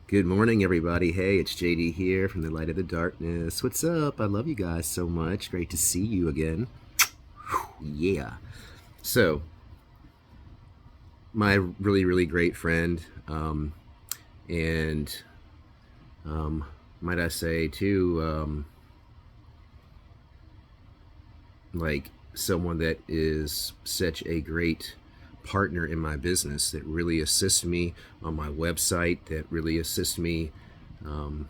Good morning, everybody. Hey, it's JD here from the Light of the Darkness. What's up? I love you guys so much. Great to see you again. Yeah. So, my really great friend, and might I say, too, like someone that is such a great partner in my business that really assists me on my website, that really assists me um,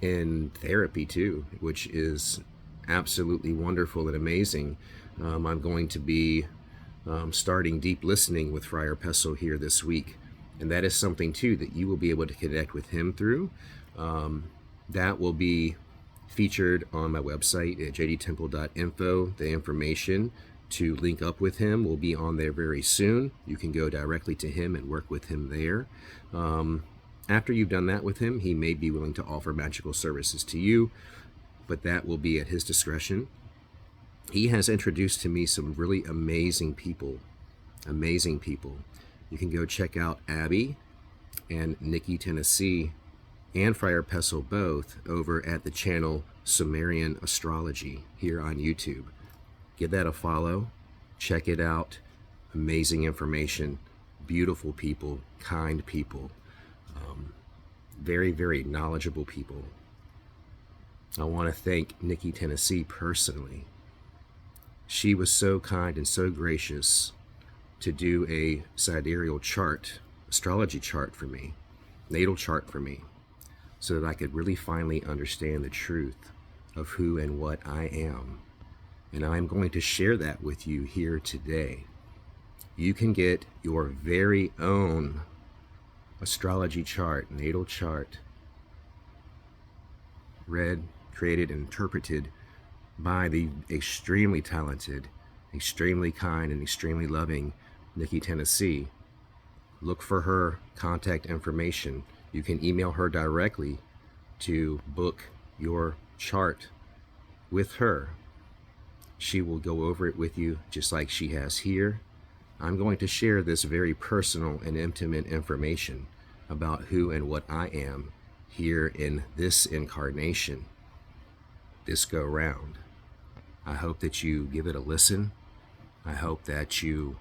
in therapy too, which is absolutely wonderful and amazing. I'm going to be starting deep listening with Friarpesel here this week, and that is something too that you will be able to connect with him through. Um, that will be featured on my website at jdtemple.info. The information to link up with him will be on there very soon. You can go directly to him and work with him there. Um, After you've done that with him, he may be willing to offer magical services to you, but that will be at his discretion. He has introduced to me some really amazing people. Amazing people. You can go check out Abby and Niki Tenn and Friarpesel both over at the channel Sumerian Astrology here on YouTube. Give that a follow. Check it out. Amazing information. Beautiful people. Kind people. Very knowledgeable people. I want to thank Niki Tenn personally. She was so kind and so gracious to do a sidereal chart, astrology chart for me, natal chart for me, so that I could really finally understand the truth of who and what I am. And I'm going to share that with you here today. You can get your very own astrology chart, natal chart, read, created, and interpreted by the extremely talented, extremely kind, and extremely loving Niki Tenn. Look for her contact information. You can email her directly to book your chart with her. She will go over it with you just like she has here. I'm going to share this very personal and intimate information about who and what I am here in this incarnation, this go round. I hope that you give it a listen. I hope that you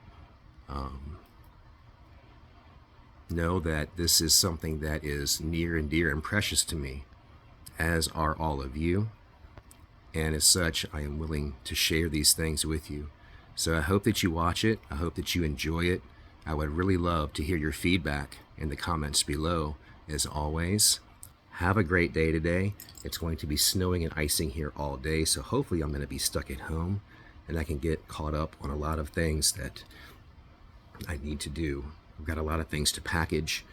know that this is something that is near and dear and precious to me, as are all of you. And as such, I am willing to share these things with you. So I hope that you watch it. I hope that you enjoy it. I would really love to hear your feedback in the comments below. As always, have a great day today. It's going to be snowing and icing here all day, so hopefully I'm going to be stuck at home and I can get caught up on a lot of things that I need to do. I've got a lot of things to package.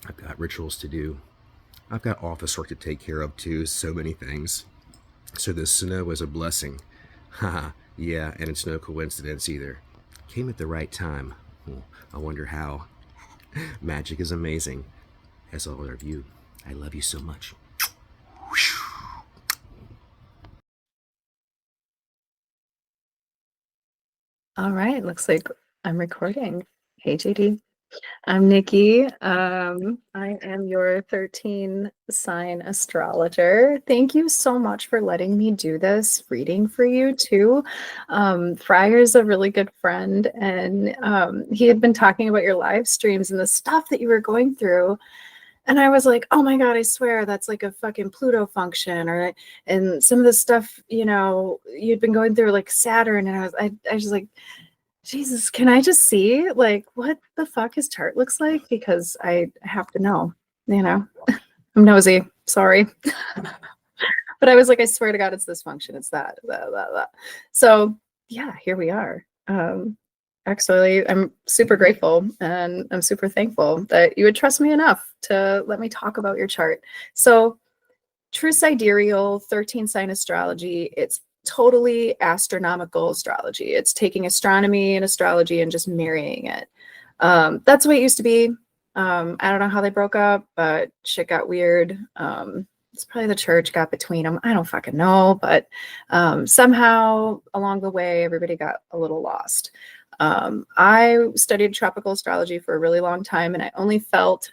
I've got rituals to do. I've got office work to take care of too. So many things. So the snow is a blessing. Haha, yeah, and it's no coincidence either. Came at the right time. I wonder how. Magic is amazing. As all of you, I love you so much. All right, looks like I'm recording. Hey, JD. I'm Nikki. I am your 13 sign astrologer. Thank you so much for letting me do this reading for you too. Friar is a really good friend, and he had been talking about your live streams and the stuff that you were going through. And I was like, oh my God, I swear that's like a fucking Pluto function, and some of the stuff, you'd been going through like Saturn, and I was like, Jesus, can I just see like what the fuck his chart looks like? Because I have to know, you know. I'm nosy, sorry. But I was like, I swear to God, it's this function, it's that. So yeah, here we are. Actually, I'm super grateful and I'm super thankful that you would trust me enough to let me talk about your chart. So true sidereal 13 sign astrology, it's totally astronomical astrology. It's taking astronomy and astrology and just marrying it. That's the way it used to be. I don't know how they broke up, but shit got weird. It's probably the church got between them. I don't fucking know, but somehow along the way, everybody got a little lost. I studied tropical astrology for a really long time, and I only felt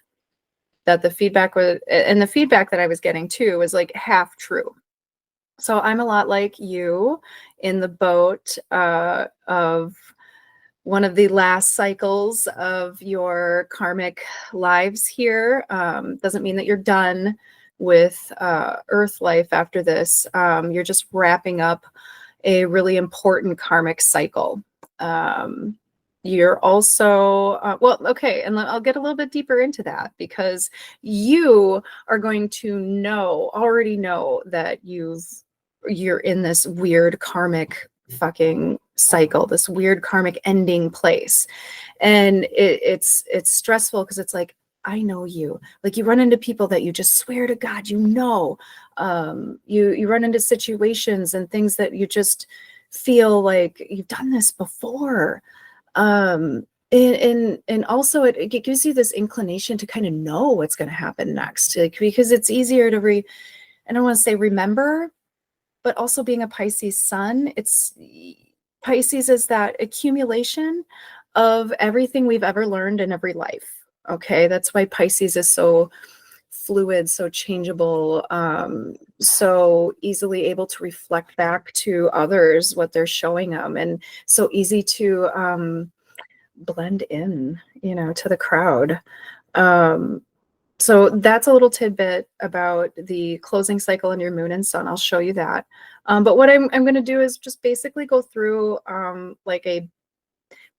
that the feedback was, and the feedback that I was getting too was like half true. So I'm a lot like you in the boat of one of the last cycles of your karmic lives here. Doesn't mean that you're done with Earth life after this. You're just wrapping up a really important karmic cycle. You're also, well, okay, and I'll get a little bit deeper into that, because you are going to already know that you're in this weird karmic fucking cycle, this weird karmic ending place. And it's stressful because it's like, I know you. Like, you run into people that you just swear to God, you know. You run into situations and things that you just feel like you've done this before. And also it gives you this inclination to kind of know what's going to happen next, like, because it's easier to I don't want to say remember, but also being a Pisces sun, Pisces is that accumulation of everything we've ever learned in every life. Okay, that's why Pisces is so fluid, so changeable, so easily able to reflect back to others what they're showing them, and so easy to blend in, to the crowd. So that's a little tidbit about the closing cycle in your moon and sun. I'll show you that. But what I'm going to do is just basically go through like a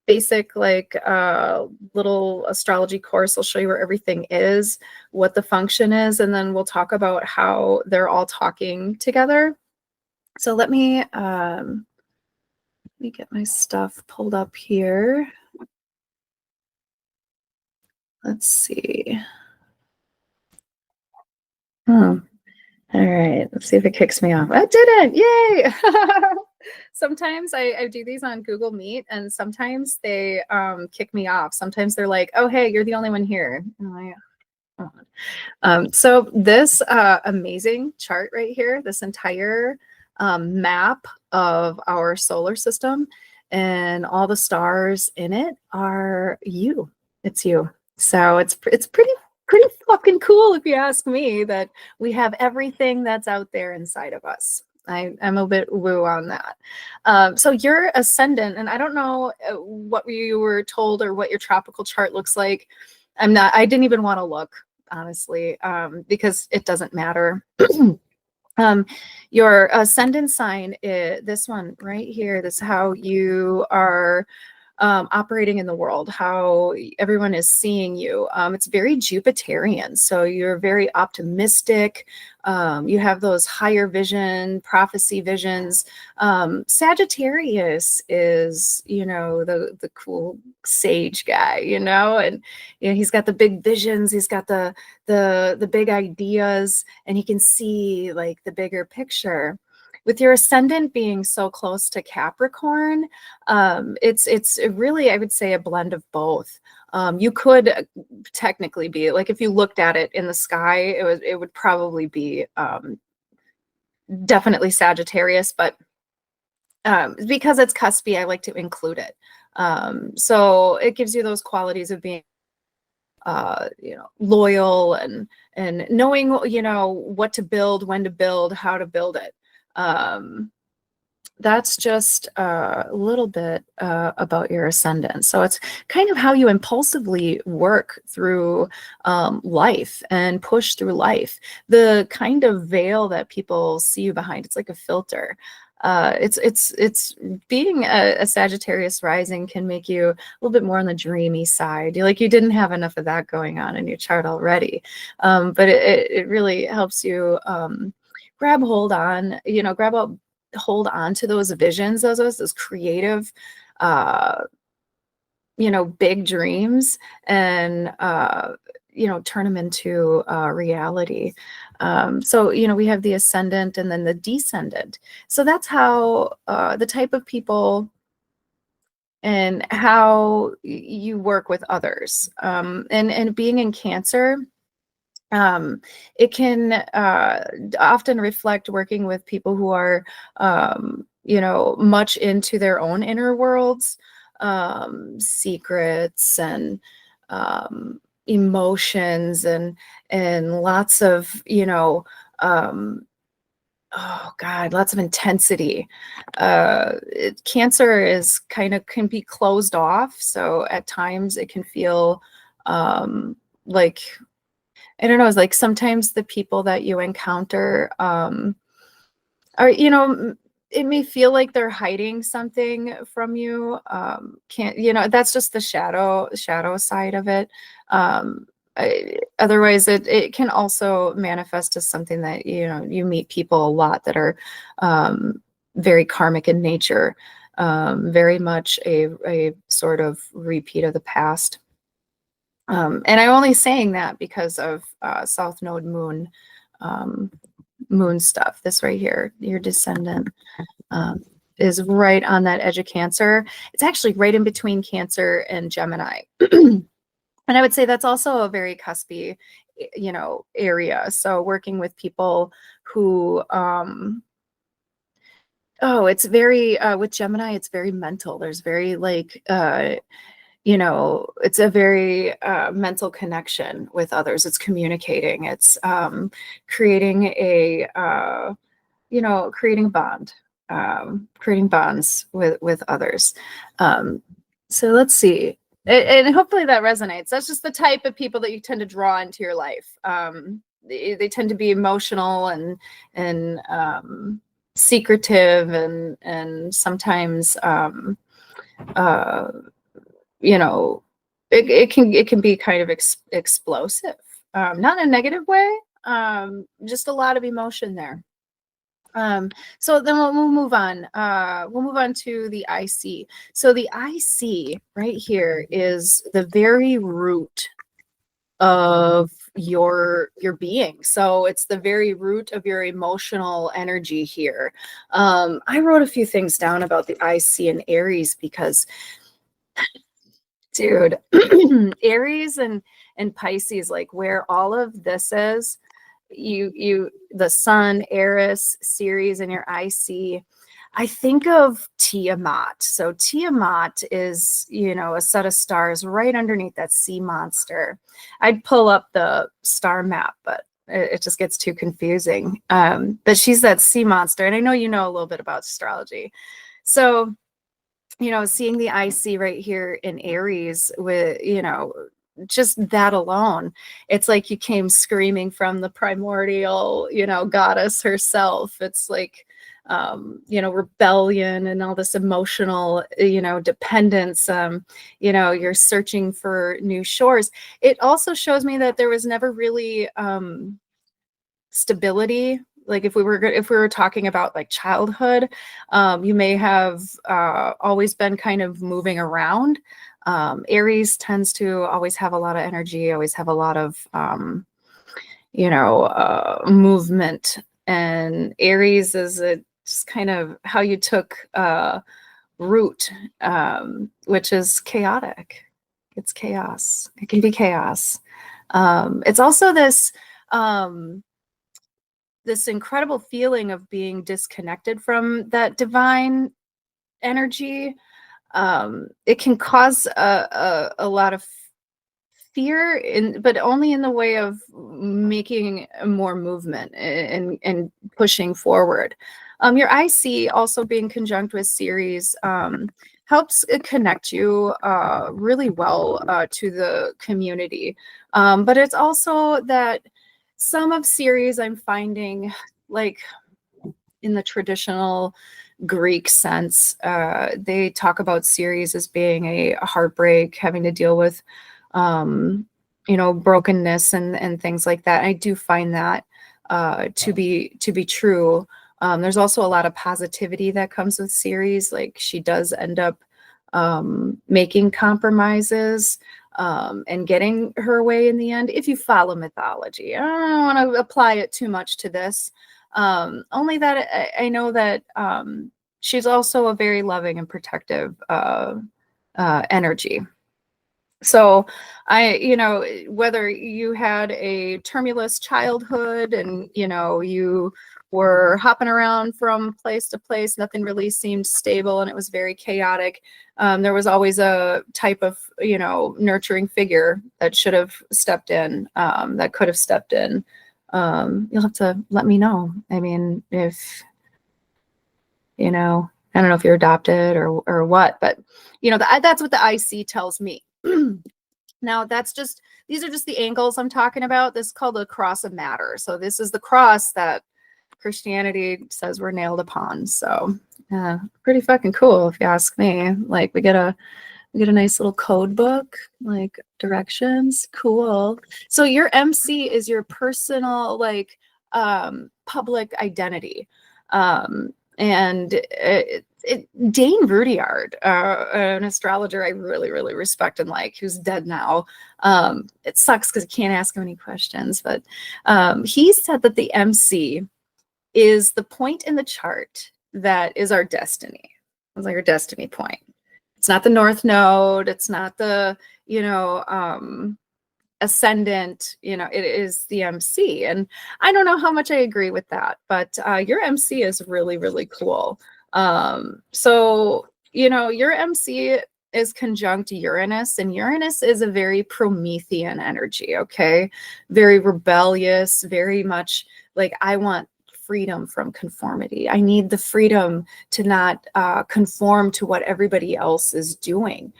basic little astrology course. I'll show you where everything is, what the function is, and then we'll talk about how they're all talking together. So let me get my stuff pulled up here. Let's see. All right, let's see if it kicks me off. It didn't. Yay. Sometimes I do these on Google Meet, and sometimes they kick me off. Sometimes they're like, oh, hey, you're the only one here. And I'm like, oh. So this amazing chart right here, this entire map of our solar system and all the stars in it are you. It's you. So it's pretty fucking cool, if you ask me, that we have everything that's out there inside of us. I'm a bit woo on that. So your ascendant, and I don't know what you were told or what your tropical chart looks like. I didn't even want to look, honestly, because it doesn't matter. Your ascendant sign is this one right here. This is how you are operating in the world, how everyone is seeing you. It's very Jupiterian, so you're very optimistic. You have those higher vision, prophecy visions. Sagittarius is, the cool sage guy, and he's got the big visions. He's got the big ideas, and he can see like the bigger picture. With your ascendant being so close to Capricorn, it's really, I would say, a blend of both. You could technically be like, if you looked at it in the sky, it would probably be definitely Sagittarius, but because it's cuspy, I like to include it. So it gives you those qualities of being loyal and knowing what to build, when to build, how to build it. That's just a little bit about your ascendant. So it's kind of how you impulsively work through life and push through life. The kind of veil that people see you behind, it's like a filter. It's being a Sagittarius rising can make you a little bit more on the dreamy side. You didn't have enough of that going on in your chart already, but it really helps you hold on to those visions, those creative, big dreams, and turn them into reality. So we have the ascendant and then the descendant. So that's how the type of people and how you work with others. And being in Cancer, it can often reflect working with people who are much into their own inner worlds, secrets, and emotions and lots of, oh God, lots of intensity. Cancer is can be closed off. So at times it can feel like, I don't know, it's like sometimes the people that you encounter are, it may feel like they're hiding something from you. Can't, that's just the shadow side of it. Otherwise it can also manifest as something that, you meet people a lot that are very karmic in nature, very much a sort of repeat of the past. And I'm only saying that because of South Node moon stuff. This right here, your descendant is right on that edge of Cancer. It's actually right in between Cancer and Gemini. And I would say that's also a very cuspy, area. So working with people who, it's very, with Gemini, it's very mental. There's very like, it's a very mental connection with others. It's communicating. It's creating creating a bond, creating bonds with others. So let's see. And hopefully that resonates. That's just the type of people that you tend to draw into your life. They tend to be emotional and secretive and sometimes it can be kind of explosive, not in a negative way, just a lot of emotion there. So then we'll move on. We'll move on to the IC. So the IC right here is the very root of your being. So it's the very root of your emotional energy here. I wrote a few things down about the IC and Aries because, dude, Aries and Pisces, like where all of this is, the Sun, Eris, Ceres, and your IC. I think of Tiamat. So Tiamat is, a set of stars right underneath that sea monster. I'd pull up the star map, but it just gets too confusing. But she's that sea monster, and I know you know a little bit about astrology. So, seeing the IC right here in Aries with, just that alone, it's like you came screaming from the primordial, goddess herself. It's like, rebellion and all this emotional, dependence. You're searching for new shores. It also shows me that there was never really stability. Like if we were talking about like childhood, you may have always been kind of moving around. Aries tends to always have a lot of energy, always have a lot of, movement. And Aries is just kind of how you took root, which is chaotic. It's chaos. It can be chaos. It's also this incredible feeling of being disconnected from that divine energy. It can cause a lot of fear, but only in the way of making more movement and pushing forward. Your IC also being conjunct with Ceres helps connect you really well to the community. But it's also that some of Ceres I'm finding, like in the traditional Greek sense, they talk about Ceres as being a heartbreak, having to deal with, brokenness and things like that. I do find that to be true. There's also a lot of positivity that comes with Ceres. Like she does end up making compromises and getting her way in the end, if you follow mythology. I don't want to apply it too much to this. Only that I know that she's also a very loving and protective energy. So whether you had a tumultuous childhood and, you were hopping around from place to place, nothing really seemed stable and it was very chaotic. There was always a type of, nurturing figure that should have stepped in, that could have stepped in. You'll have to let me know. I mean, if, I don't know if you're adopted or what, but that's what the IC tells me. Now these are just the angles I'm talking about. This is called the cross of matter. So this is the cross that Christianity says we're nailed upon. So pretty fucking cool if you ask me. Like we get a nice little code book, like directions. Cool. So your MC is your personal, like, public identity. And Dane Rudyard, an astrologer I really, really respect and like, who's dead now. It sucks because I can't ask him any questions, but he said that the MC is the point in the chart that is our destiny. It's like our destiny point. It's not the North Node. It's not the, ascendant, it is the MC. And I don't know how much I agree with that, but your MC is really, really cool. So, your MC is conjunct Uranus, and Uranus is a very Promethean energy, okay? Very rebellious, very much like, I want freedom from conformity. I need the freedom to not conform to what everybody else is doing.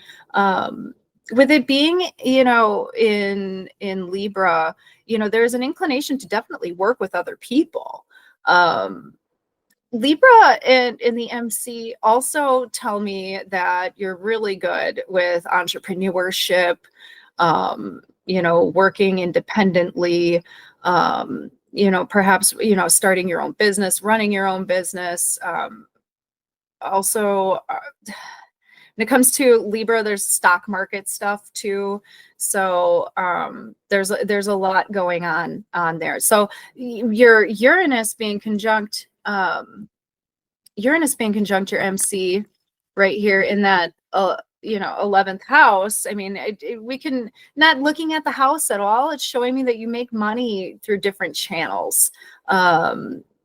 With it being, in Libra, there's an inclination to definitely work with other people. Libra in the MC also tell me that you're really good with entrepreneurship, working independently, perhaps, starting your own business, running your own business. Also, when it comes to Libra, there's stock market stuff too. So there's a lot going on there. So your Uranus being conjunct your MC right here in that 11th house. I mean, we can, not looking at the house at all, it's showing me that you make money through different channels.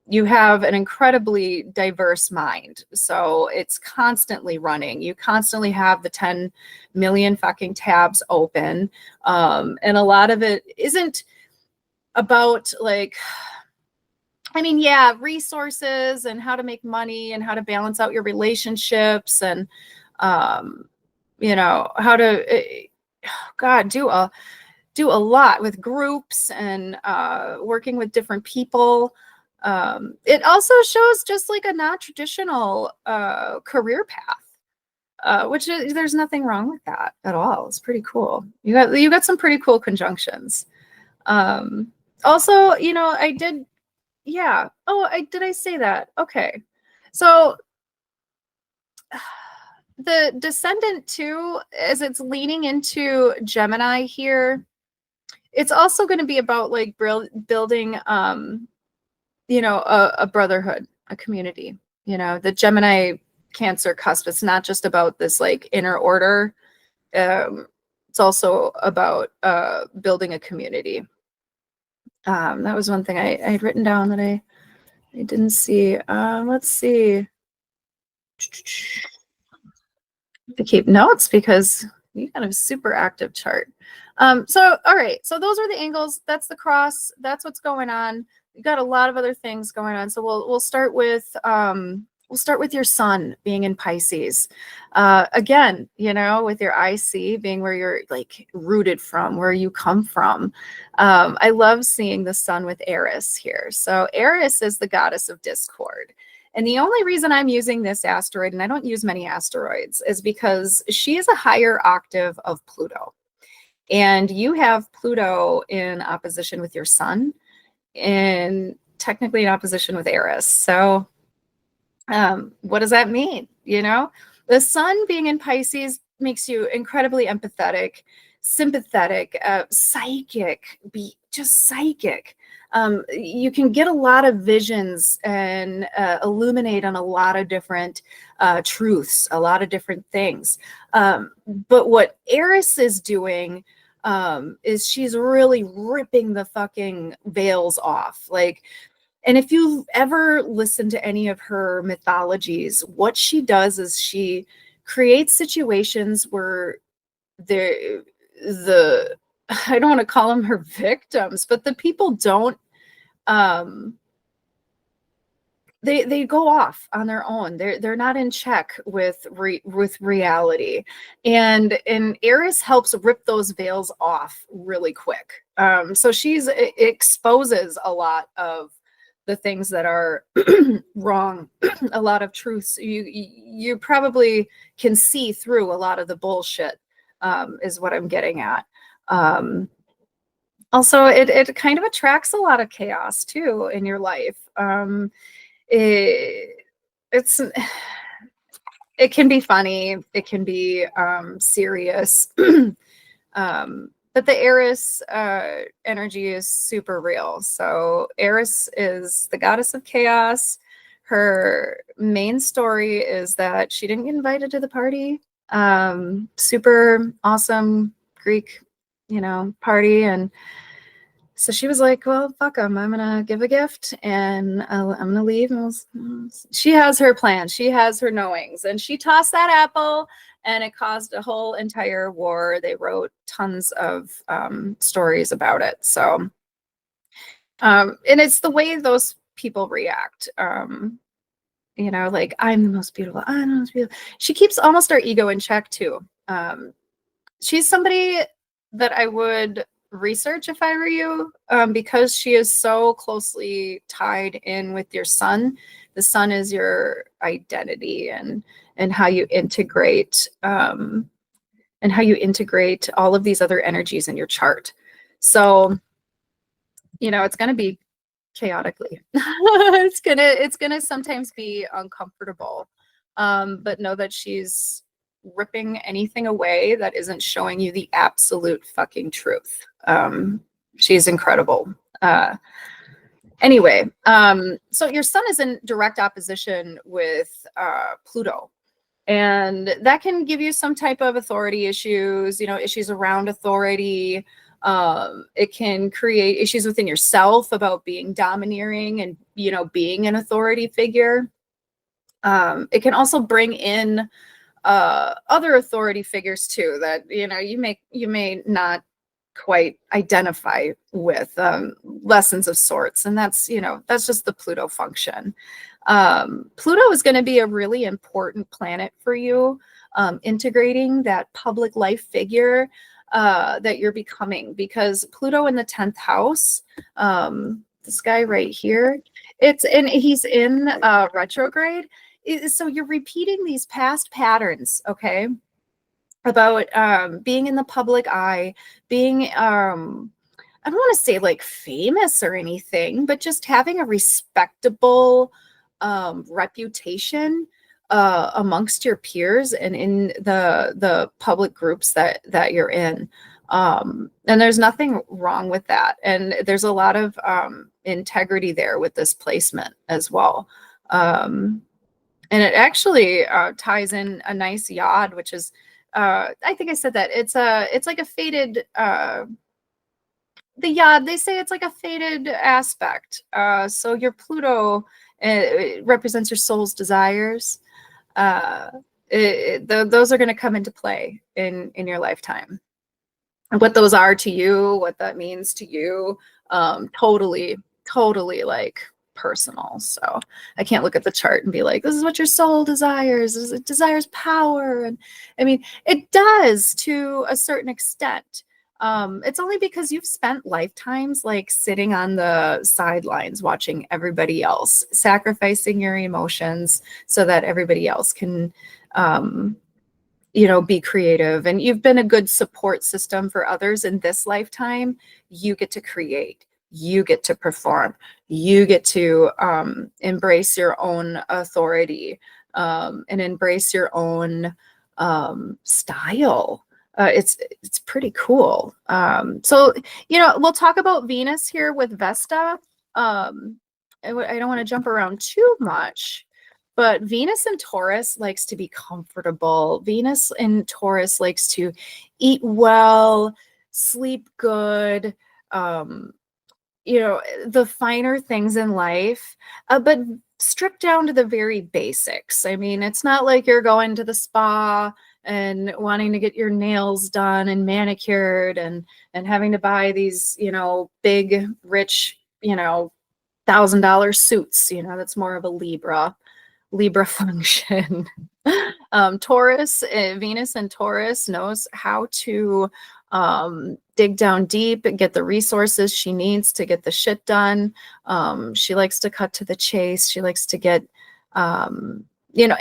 You have an incredibly diverse mind, so it's constantly running. You constantly have the 10 million fucking tabs open, and a lot of it isn't about, like, I mean, yeah, resources and how to make money and how to balance out your relationships and, how to, God, do a lot with groups and working with different people. It also shows just like a non-traditional career path, which there's nothing wrong with that at all. It's pretty cool. You got some pretty cool conjunctions. Also, I did. Yeah. Oh, did I say that? Okay. So the descendant too, as it's leaning into Gemini here, it's also going to be about like building, a brotherhood, a community. The Gemini Cancer cusp. It's not just about this like inner order. It's also about building a community. That was one thing I had written down that I didn't see. Let's see. To keep notes because you got a super active chart. So all right, so those are the angles. That's the cross. That's what's going on. You got a lot of other things going on. So we'll start with your sun being in Pisces. Again, with your IC being where you're like rooted from, where you come from. I love seeing the sun with Eris here. So Eris is the goddess of discord. And the only reason I'm using this asteroid, and I don't use many asteroids, is because she is a higher octave of Pluto. And you have Pluto in opposition with your sun and technically in opposition with Eris. So what does that mean? The sun being in Pisces makes you incredibly empathetic, sympathetic, psychic, just psychic. You can get a lot of visions and illuminate on a lot of different truths, a lot of different things. But what Eris is doing is she's really ripping the fucking veils off. Like, and if you've ever listened to any of her mythologies, what she does is she creates situations where the I don't want to call them her victims, but the people don't um they go off on their own. They're not in check with reality, and Eris helps rip those veils off really quick. So she's exposes a lot of the things that are wrong, a lot of truths. You probably can see through a lot of the bullshit. Is what I'm getting at. Also, it kind of attracts a lot of chaos too in your life. It, it's it can be funny, it can be serious. But the Eris energy is super real. So Eris is the goddess of chaos. Her main story is that she didn't get invited to the party. Super awesome Greek, party. And so she was like, well, fuck them. I'm going to give a gift and I'm going to leave. And she has her plan. She has her knowings. And she tossed that apple and it caused a whole entire war. They wrote tons of stories about it. So, and it's the way those people react. Like, I'm the most beautiful. I'm the most beautiful. She keeps almost our ego in check too. She's somebody that I would research if I were you, because she is so closely tied in with your sun. The sun is your identity and how you integrate all of these other energies in your chart. So, it's going to be chaotically. it's gonna sometimes be uncomfortable, but know that she's ripping anything away that isn't showing you the absolute fucking truth. She's incredible. Anyway, so your sun is in direct opposition with Pluto, and that can give you some type of authority issues, issues around authority. It can create issues within yourself about being domineering and, being an authority figure. It can also bring in other authority figures too that, you may not quite identify with, lessons of sorts. And that's just the Pluto function. Pluto is going to be a really important planet for you, integrating that public life figure that you're becoming, because Pluto in the 10th house, this guy right here, he's in retrograde. So you're repeating these past patterns, okay, about being in the public eye, being I don't want to say like famous or anything, but just having a respectable reputation amongst your peers and in the public groups that you're in. And there's nothing wrong with that. And there's a lot of integrity there with this placement as well. And it actually ties in a nice yod, which is, I think I said that it's like a fated, the yod, they say it's like a fated aspect. So your Pluto represents your soul's desires. Those are going to come into play in your lifetime. And what those are to you, what that means to you, totally like personal. So I can't look at the chart and be like, this is what your soul desires. It desires power. And I mean, it does to a certain extent. It's only because you've spent lifetimes like sitting on the sidelines watching everybody else, sacrificing your emotions so that everybody else can be creative, and you've been a good support system for others in this lifetime. You get to create, you get to perform, you get to embrace your own authority, and embrace your own style. it's pretty cool. So, you know, we'll talk about Venus here with Vesta. I don't want to jump around too much, but Venus in Taurus likes to be comfortable. Venus in Taurus likes to eat well, sleep good, you know, the finer things in life, but stripped down to the very basics. I mean, it's not like you're going to the spa and wanting to get your nails done and manicured and having to buy these, you know, big, rich, you know, $1,000 suits. You know, that's more of a Libra function. Taurus, Venus and Taurus knows how to dig down deep and get the resources she needs to get the shit done. She likes to cut to the chase. She likes to get, you know,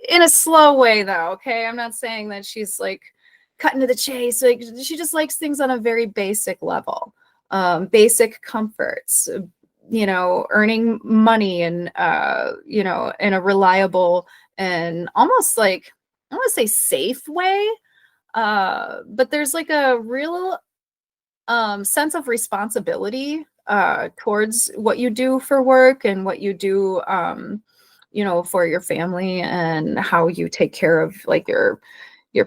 in a slow way though. Okay. I'm not saying that she's like cutting to the chase. Like she just likes things on a very basic level, basic comforts, you know, earning money and, you know, in a reliable and almost like, I want to say safe way. But there's like a real sense of responsibility towards what you do for work and what you do, you know, for your family and how you take care of like your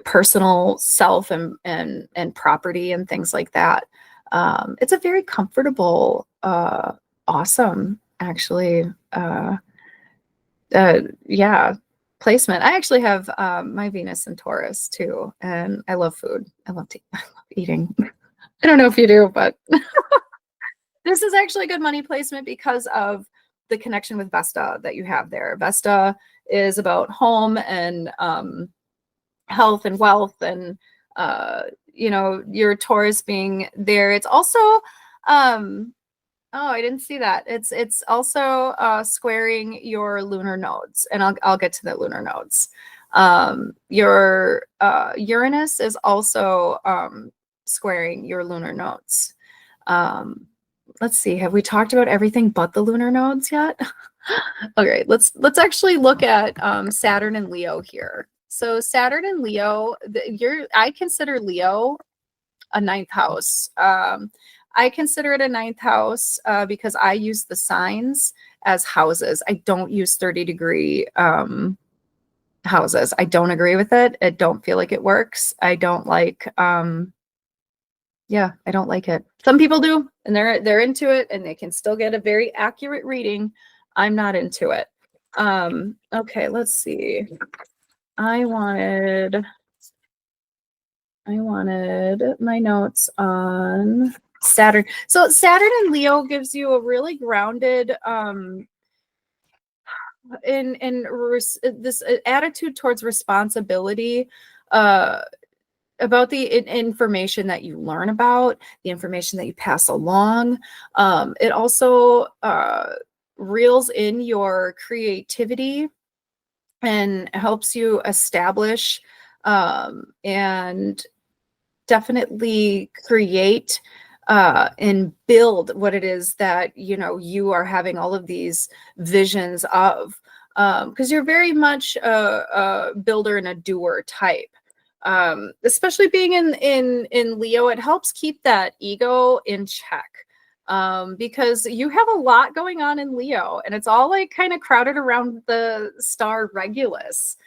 personal self and property and things like that. It's a very comfortable, awesome, actually, yeah, placement. I actually have my Venus in Taurus too, and I love food. I love eating. I don't know if you do, but this is actually a good money placement because of the connection with Vesta that you have there. Vesta is about home and health and wealth and you know, your Taurus being there. It's also oh, I didn't see that. It's also squaring your lunar nodes, and I'll get to the lunar nodes. Your Uranus is also squaring your lunar nodes. Let's see. Have we talked about everything but the lunar nodes yet? Okay, let's actually look at Saturn and Leo here. So Saturn and Leo, I consider Leo a ninth house. I consider it a ninth house because I use the signs as houses. I don't use 30-degree houses. I don't agree with it. I don't feel like it works. I don't like, yeah, I don't like it. Some people do, and they're into it, and they can still get a very accurate reading. I'm not into it. Okay, let's see. I wanted my notes on Saturn. So Saturn in Leo gives you a really grounded this attitude towards responsibility about the information that you learn about, the information that you pass along. It also reels in your creativity and helps you establish and definitely create and build what it is that, you know, you are having all of these visions of, because you're very much a builder and a doer type. Especially being in Leo, it helps keep that ego in check. Because you have a lot going on in Leo, and it's all like kind of crowded around the star Regulus,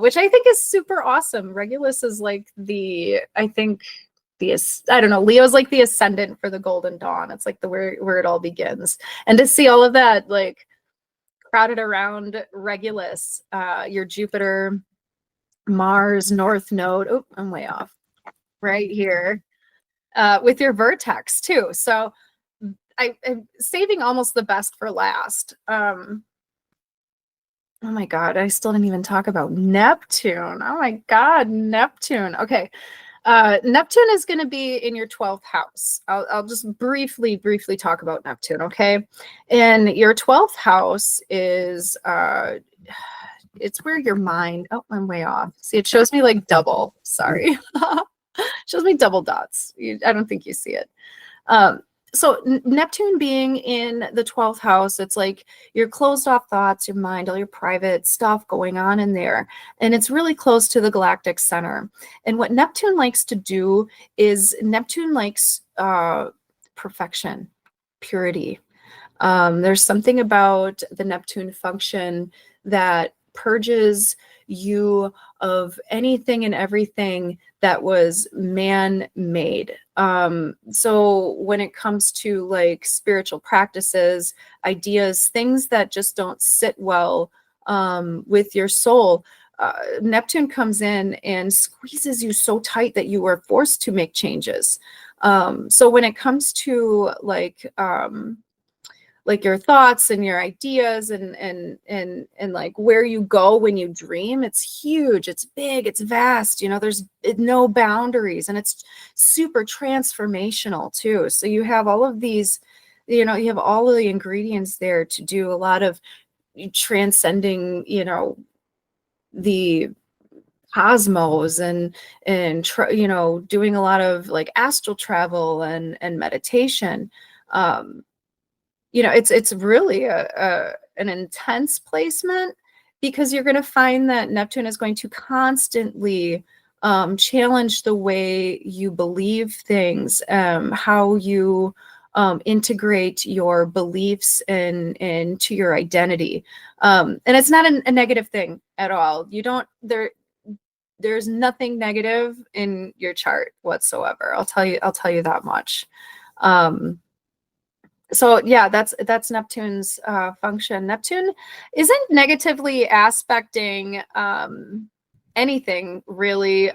which I think is super awesome. Regulus is like I don't know, Leo's like the ascendant for the golden dawn. It's like where it all begins. And to see all of that like crowded around Regulus, your Jupiter, Mars, North Node. Oh, I'm way off. Right here. With your vertex too. So I'm saving almost the best for last. Oh my God, I still didn't even talk about Neptune. Oh my God, Neptune. Okay. Neptune is going to be in your 12th house. I'll just briefly talk about Neptune, okay? And your 12th house is, it's where your mind, oh, I'm way off. See, it shows me like double, sorry. Shows me double dots. I don't think you see it. so Neptune being in the 12th house, it's like your closed off thoughts, your mind, all your private stuff going on in there. And it's really close to the galactic center. And what Neptune likes to do is Neptune likes perfection, purity. There's something about the Neptune function that purges you of anything and everything that was man-made. So when it comes to like spiritual practices, ideas, things that just don't sit well with your soul, Neptune comes in and squeezes you so tight that you are forced to make changes. So when it comes to like your thoughts and your ideas and like where you go when you dream, it's huge, it's big, it's vast, you know, there's no boundaries, and it's super transformational too. So you have all of these, you know, you have all of the ingredients there to do a lot of transcending, you know, the cosmos and you know, doing a lot of like astral travel and meditation. You know, it's really an intense placement, because you're going to find that Neptune is going to constantly challenge the way you believe things, how you integrate your beliefs into your identity. And it's not a negative thing at all. You don't, there's nothing negative in your chart whatsoever. I'll tell you that much. So yeah, that's Neptune's function. Neptune isn't negatively aspecting anything really.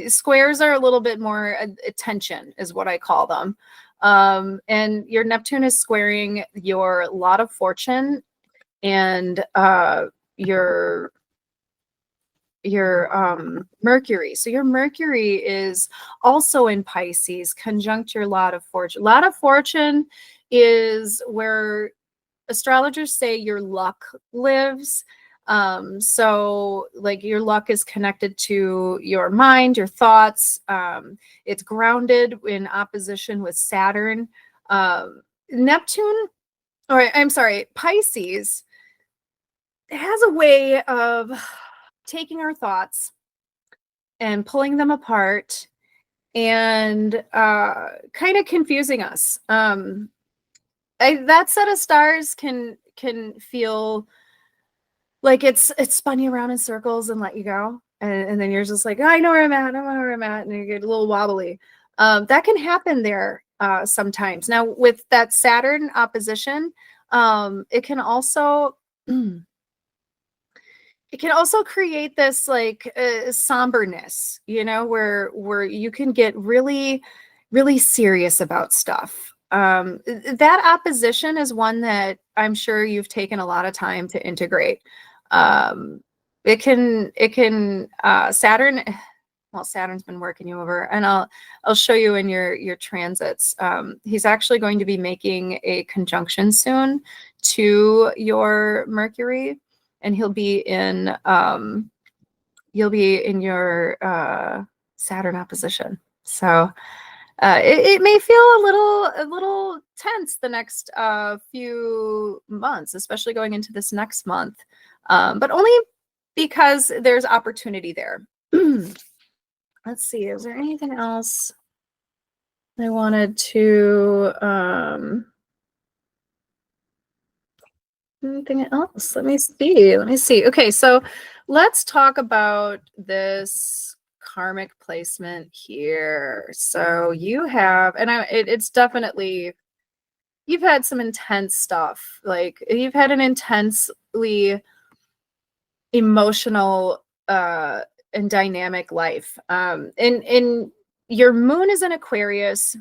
Squares are a little bit more attention is what I call them. And your Neptune is squaring your lot of fortune and your Mercury. So your Mercury is also in Pisces, conjunct your lot of fortune. Lot of fortune is where astrologers say your luck lives. So like your luck is connected to your mind, your thoughts. It's grounded in opposition with Saturn. Neptune, or I'm sorry, Pisces has a way of taking our thoughts and pulling them apart and kind of confusing us. That set of stars can feel like it's spun you around in circles and let you go, and then you're just like, oh, I know where I'm at, and you get a little wobbly. That can happen there sometimes. Now with that Saturn opposition, it can also create this like somberness, you know, where you can get really serious about stuff. That opposition is one that I'm sure you've taken a lot of time to integrate. It can Saturn, well, Saturn's been working you over, and I'll show you in your transits. He's actually going to be making a conjunction soon to your Mercury, and he'll be in your Saturn opposition. So it may feel a little tense the next few months, especially going into this next month, but only because there's opportunity there. Let's see, is there anything else I wanted to anything else? Let me see. Okay, so let's talk about this karmic placement here. So you have, and it's definitely, you've had some intense stuff. Like you've had an intensely emotional and dynamic life. And your moon is in Aquarius,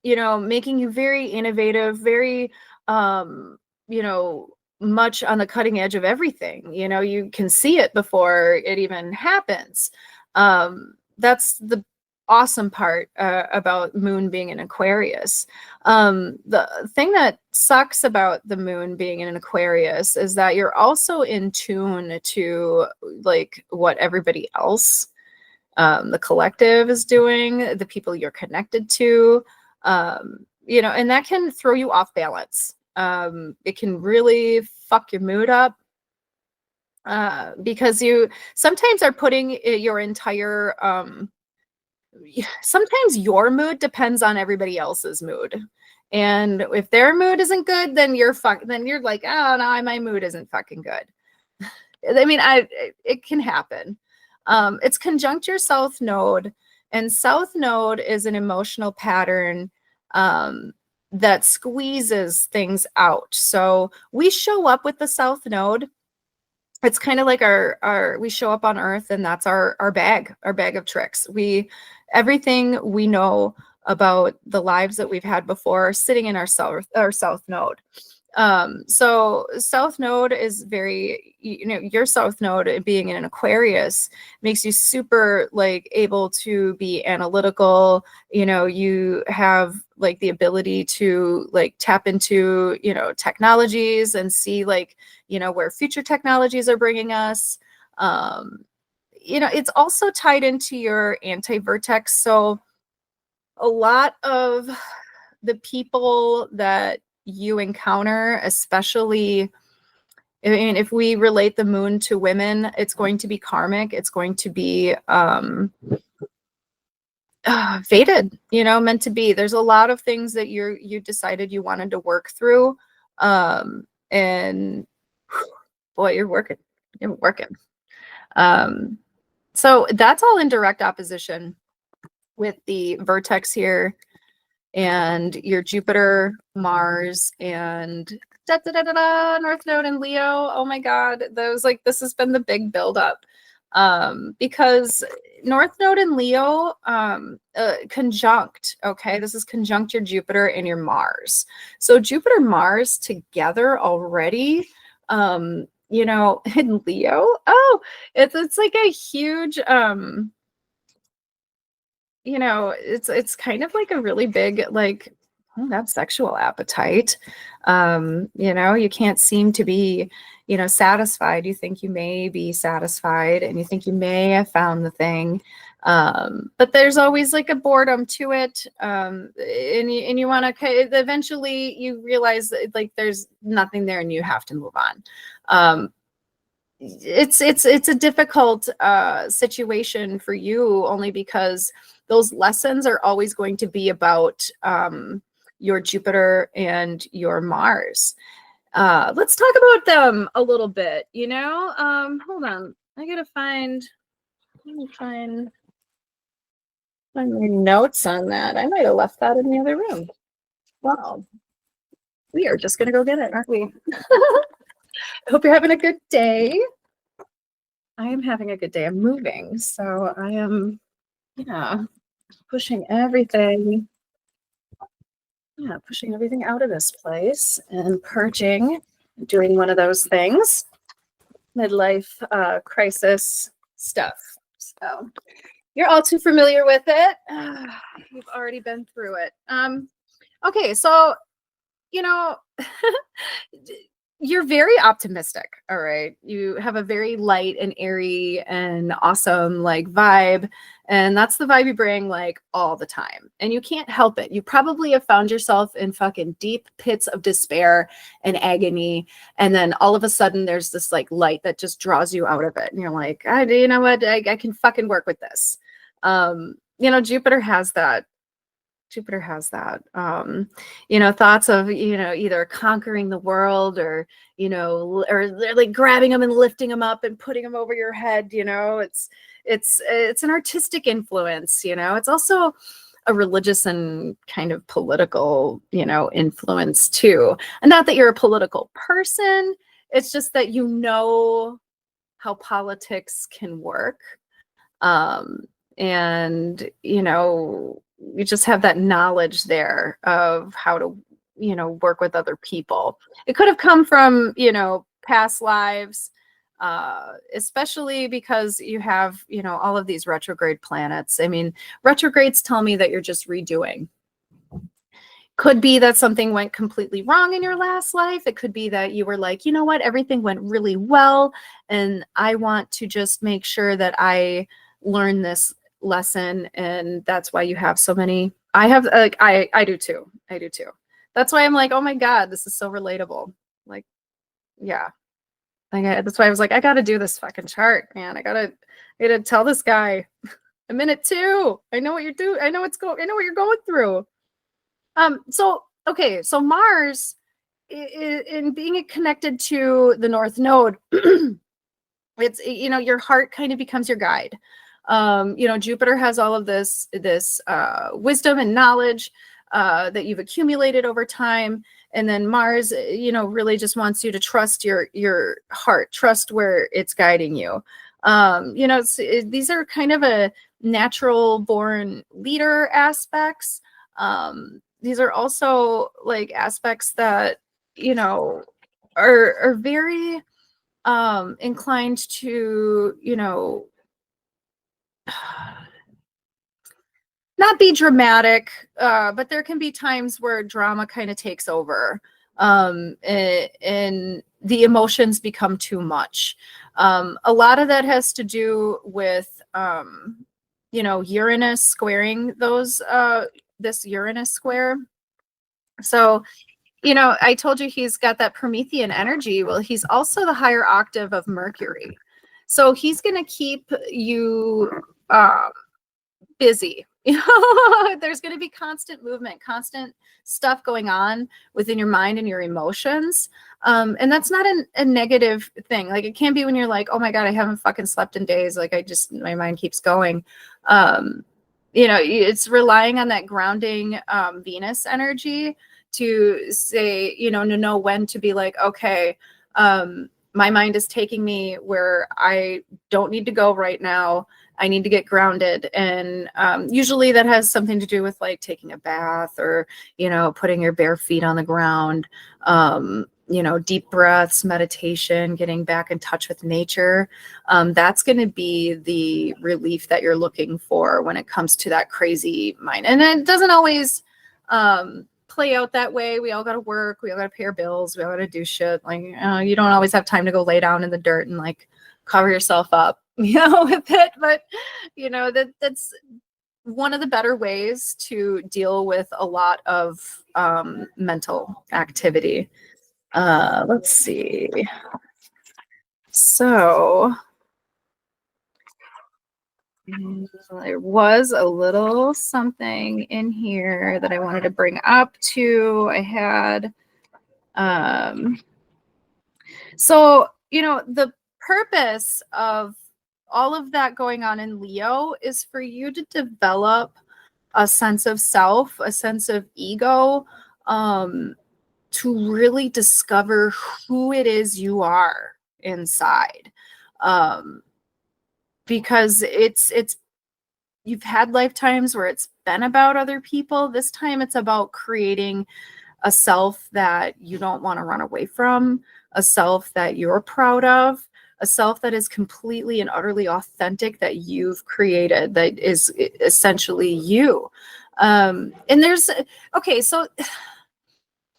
you know, making you very innovative, very you know, much on the cutting edge of everything. You know, you can see it before it even happens. That's the awesome part about moon being in Aquarius. The thing that sucks about the moon being in an Aquarius is that you're also in tune to like what everybody else, the collective, is doing, the people you're connected to. you know, and that can throw you off balance. It can really fuck your mood up, because you sometimes are putting your entire, sometimes your mood depends on everybody else's mood. And if their mood isn't good, then then you're like, oh no, my mood isn't fucking good. I mean, it can happen. It's conjunct your south node, and south node is an emotional pattern that squeezes things out. So we show up with the south node. It's kind of like our we show up on earth, and that's our bag of tricks. Everything we know about the lives that we've had before sitting in our south node. So south node is very, you know, your south node being in an Aquarius makes you super like able to be analytical. You know, you have like the ability to like tap into, you know, technologies and see like, you know, where future technologies are bringing us. You know, it's also tied into your anti-vertex. So a lot of the people that you encounter, especially, I mean, if we relate the moon to women, it's going to be karmic. It's going to be fated, you know, meant to be. There's a lot of things that you decided you wanted to work through, and boy, you're working. So that's all in direct opposition with the vertex here, and your Jupiter, Mars, and North Node in Leo. Oh my God, this has been the big buildup, because North Node in Leo conjunct. Okay, this is conjunct your Jupiter and your Mars. So Jupiter Mars together already. You know, in Leo. Oh, it's like a huge you know, it's kind of like a really big, like, oh, that's sexual appetite. You know, you can't seem to be, you know, satisfied. You think you may be satisfied, and you think you may have found the thing. But there's always like a boredom to it. And you want to, eventually you realize that like there's nothing there and you have to move on. It's a difficult situation for you, only because those lessons are always going to be about your Jupiter and your Mars. Let's talk about them a little bit, you know. Hold on, let me find my notes on that. I might have left that in the other room. Well, we are just gonna go get it, aren't we? I hope you're having a good day. I am having a good day. I'm moving, so I am, yeah, pushing everything out of this place and purging, doing one of those things, midlife crisis stuff. So you're all too familiar with it. You've already been through it. Okay, so, you know, you're very optimistic. All right. You have a very light and airy and awesome like vibe. And that's the vibe you bring like all the time. And you can't help it. You probably have found yourself in fucking deep pits of despair and agony. And then all of a sudden there's this like light that just draws you out of it. And you're like, you know what? I can fucking work with this. You know, Jupiter has that. You know, thoughts of, you know, either conquering the world or, you know, or they're like grabbing them and lifting them up and putting them over your head. You know, it's an artistic influence. You know, it's also a religious and kind of political, you know, influence too. And not that you're a political person. It's just that you know how politics can work. And, you know, you just have that knowledge there of how to, you know, work with other people. It could have come from, you know, past lives, especially because you have, you know, all of these retrograde planets. I mean, retrogrades tell me that you're just redoing. Could be that something went completely wrong in your last life. It could be that you were like, you know what, everything went really well, and I want to just make sure that I learn this lesson, and that's why you have so many I have like I do too. I do too. That's why I'm like, oh my God, this is so relatable. Like, yeah. That's why I was like, I gotta do this fucking chart, man. I gotta tell this guy I'm in it too. I know what you're doing. I know what you're going through. So okay, so Mars in being connected to the North Node, it's, you know, your heart kind of becomes your guide. You know, Jupiter has all of this wisdom and knowledge that you've accumulated over time, and then Mars, you know, really just wants you to trust your heart, trust where it's guiding you. You know, these are kind of a natural born leader aspects. These are also like aspects that, you know, are very inclined to, you know, not be dramatic, but there can be times where drama kind of takes over, and the emotions become too much. A lot of that has to do with, you know, Uranus squaring this Uranus square. So, you know, I told you he's got that Promethean energy. Well, he's also the higher octave of Mercury. So he's going to keep you busy. You know, there's going to be constant movement, constant stuff going on within your mind and your emotions. And that's not a negative thing. Like, it can be when you're like, oh my God, I haven't fucking slept in days. Like, my mind keeps going. You know, it's relying on that grounding Venus energy to say, you know when to be like, okay, my mind is taking me where I don't need to go right now. I need to get grounded. And usually that has something to do with like taking a bath, or, you know, putting your bare feet on the ground, you know, deep breaths, meditation, getting back in touch with nature. That's going to be the relief that you're looking for when it comes to that crazy mind. And it doesn't always play out that way. We all got to work. We all got to pay our bills. We all got to do shit. Like, you don't always have time to go lay down in the dirt and like cover yourself up, you know, with it. But, you know, that's one of the better ways to deal with a lot of mental activity. Let's see. So there was a little something in here that I wanted to bring up too. I had, so, you know, the purpose of all of that going on in Leo is for you to develop a sense of self, a sense of ego, to really discover who it is you are inside. Because it's you've had lifetimes where it's been about other people. This time it's about creating a self that you don't want to run away from, a self that you're proud of, a self that is completely and utterly authentic, that you've created, that is essentially you. And there's, okay, so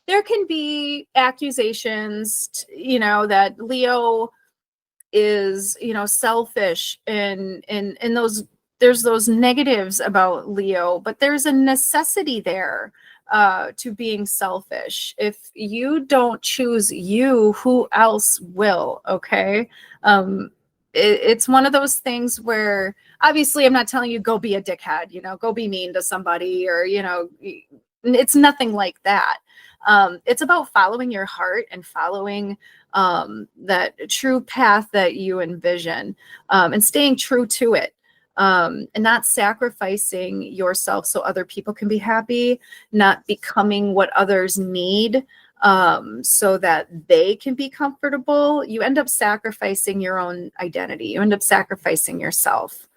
there can be accusations, you know, that Leo is, you know, selfish, and those, there's those negatives about Leo, but there's a necessity there to being selfish. If you don't choose you, who else will? Okay. It's one of those things where, obviously, I'm not telling you go be a dickhead, you know, go be mean to somebody, or, you know, it's nothing like that. It's about following your heart and following that true path that you envision, and staying true to it, and not sacrificing yourself so other people can be happy, not becoming what others need so that they can be comfortable. You end up sacrificing your own identity. You end up sacrificing yourself.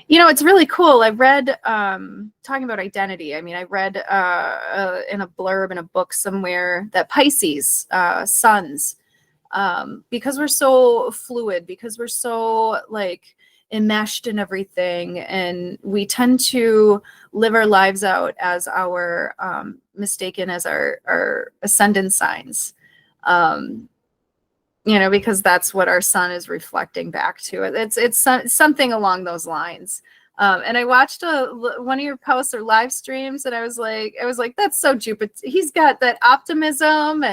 You know, it's really cool. I read, talking about identity, I mean, I read in a blurb in a book somewhere that Pisces, suns, because we're so fluid, because we're so like enmeshed in everything, and we tend to live our lives out as our mistaken as our ascendant signs. You know, because that's what our sun is reflecting back to it. It's something along those lines. And I watched one of your posts or live streams, and I was like, that's so Jupiter. He's got that optimism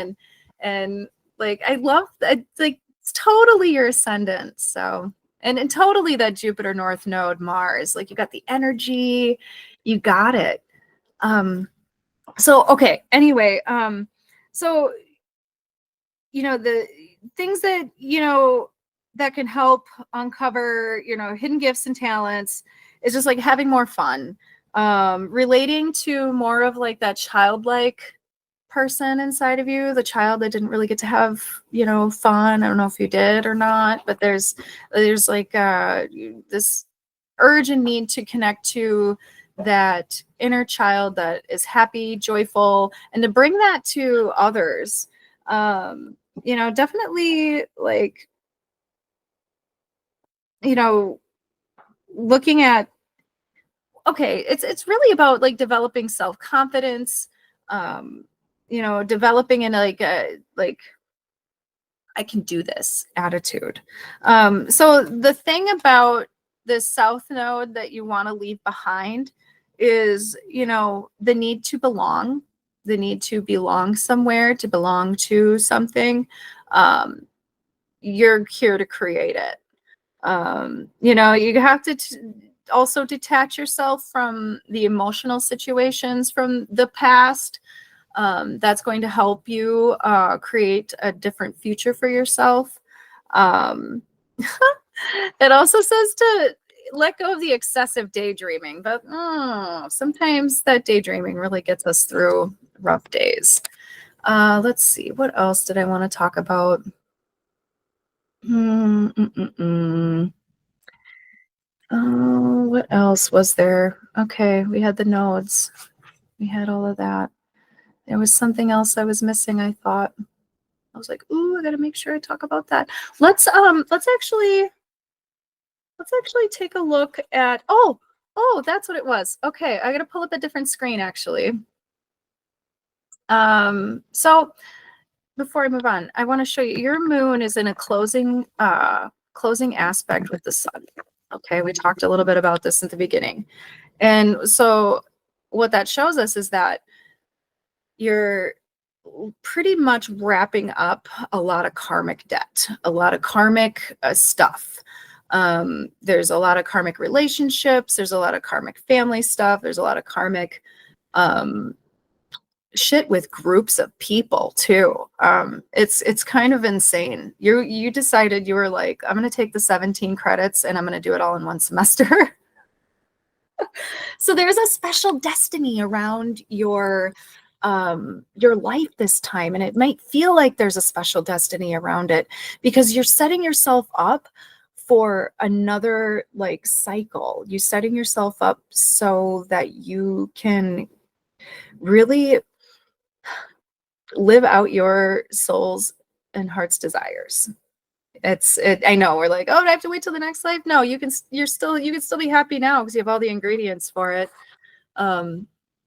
and like I love that. Like it's totally your ascendant. So and totally that Jupiter North Node Mars. Like you got the energy, you got it. So okay. Anyway, so the things that that can help uncover hidden gifts and talents is just like having more fun, relating to more of like that childlike person inside of you, the child that didn't really get to have fun. I don't know if you did or not, but there's like this urge and need to connect to that inner child that is happy, joyful, and to bring that to others. Definitely like, looking at, okay, it's really about like developing self-confidence, developing in like a, like, I can do this attitude. So the thing about this South Node that you want to leave behind is, the need to belong, the need to belong somewhere, to belong to something. You're here to create it. You have to also detach yourself from the emotional situations from the past. That's going to help you create a different future for yourself. It also says to let go of the excessive daydreaming, but sometimes that daydreaming really gets us through rough days. Let's see, what else did I want to talk about? Oh, what else was there? Okay, we had the nodes. We had all of that. There was something else I was missing, I thought. I was like, ooh, I gotta make sure I talk about that. Let's actually take a look at, oh, that's what it was. Okay, I gotta pull up a different screen actually. So before I move on, I want to show you your moon is in a closing aspect with the sun. Okay, we talked a little bit about this at the beginning. And so what that shows us is that you're pretty much wrapping up a lot of karmic debt, a lot of karmic stuff. There's a lot of karmic relationships. There's a lot of karmic family stuff. There's a lot of karmic shit with groups of people too. It's kind of insane. You decided, you were like, I'm going to take the 17 credits and I'm going to do it all in one semester. So there's a special destiny around your life this time, and it might feel like there's a special destiny around it because you're setting yourself up for another like cycle. You're setting yourself up so that you can really live out your soul's and heart's desires. I know we're like, oh, do I have to wait till the next life? No, you can still be happy now because you have all the ingredients for it.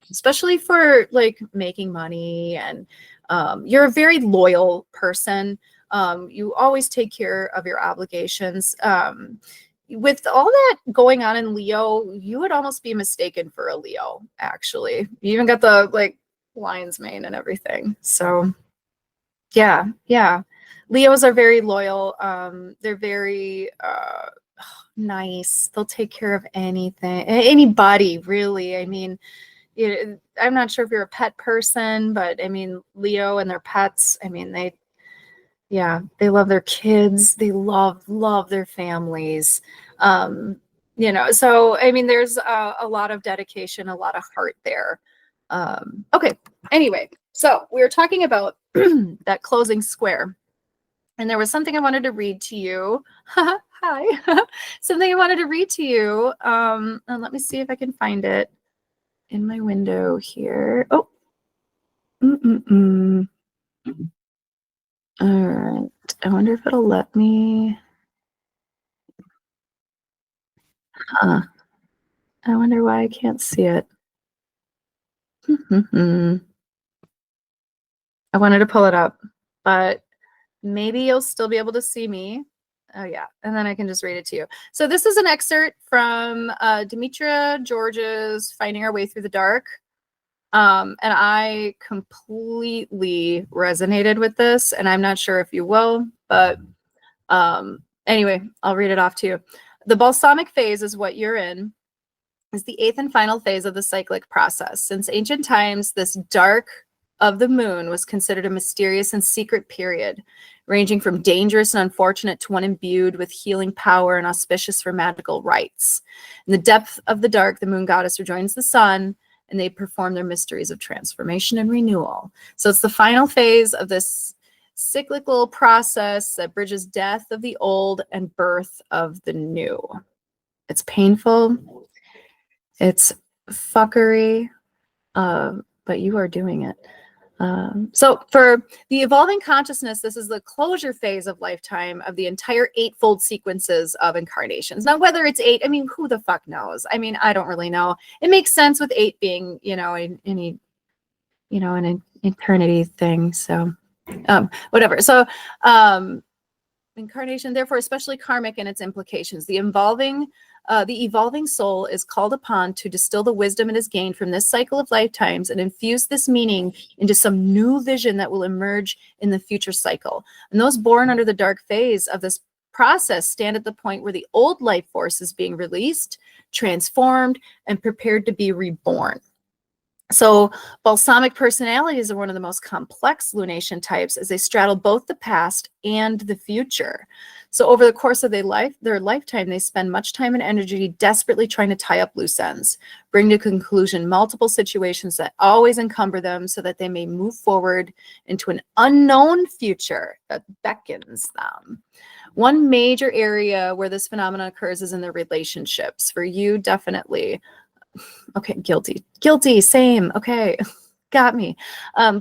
Especially for like making money, and you're a very loyal person. You always take care of your obligations. With all that going on in Leo, you would almost be mistaken for a Leo, actually. You even got the like lion's mane and everything. So yeah. Leos are very loyal. They're very nice. They'll take care of anything, anybody, really. I mean, I'm not sure if you're a pet person, but I mean, Leo and their pets, I mean, they love their kids. They love their families. So I mean, there's a lot of dedication, a lot of heart there. Okay. Anyway, so we were talking about that closing square. And there was something I wanted to read to you. Hi. Something I wanted to read to you. And let me see if I can find it in my window here. Oh. All right. I wonder if it'll let me. Huh. I wonder why I can't see it. I wanted to pull it up, but maybe you'll still be able to see me. Oh yeah, and then I can just read it to you. So this is an excerpt from Demetria George's Finding Our Way Through the Dark. And I completely resonated with this, and I'm not sure if you will, but anyway, I'll read it off to you. The balsamic phase is what you're in, is the 8th and final phase of the cyclic process. Since ancient times, this dark of the moon was considered a mysterious and secret period, ranging from dangerous and unfortunate to one imbued with healing power and auspicious for magical rites. In the depth of the dark, the moon goddess rejoins the sun, and they perform their mysteries of transformation and renewal. So it's the final phase of this cyclical process that bridges death of the old and birth of the new. It's painful. It's fuckery, but you are doing it. So for the evolving consciousness, this is the closure phase of lifetime of the entire 8-fold sequences of incarnations. Now, whether it's 8, I mean, who the fuck knows? I mean, I don't really know. It makes sense with 8 being, an eternity thing. So, whatever. So, incarnation, therefore, especially karmic in its implications. The evolving soul is called upon to distill the wisdom it has gained from this cycle of lifetimes and infuse this meaning into some new vision that will emerge in the future cycle. And those born under the dark phase of this process stand at the point where the old life force is being released, transformed, and prepared to be reborn. So balsamic personalities are one of the most complex lunation types, as they straddle both the past and the future. So over the course of their lifetime, they spend much time and energy desperately trying to tie up loose ends, bring to conclusion multiple situations that always encumber them so that they may move forward into an unknown future that beckons them. One major area where this phenomenon occurs is in the relationships. For you, definitely. Okay, guilty, same. Okay, got me.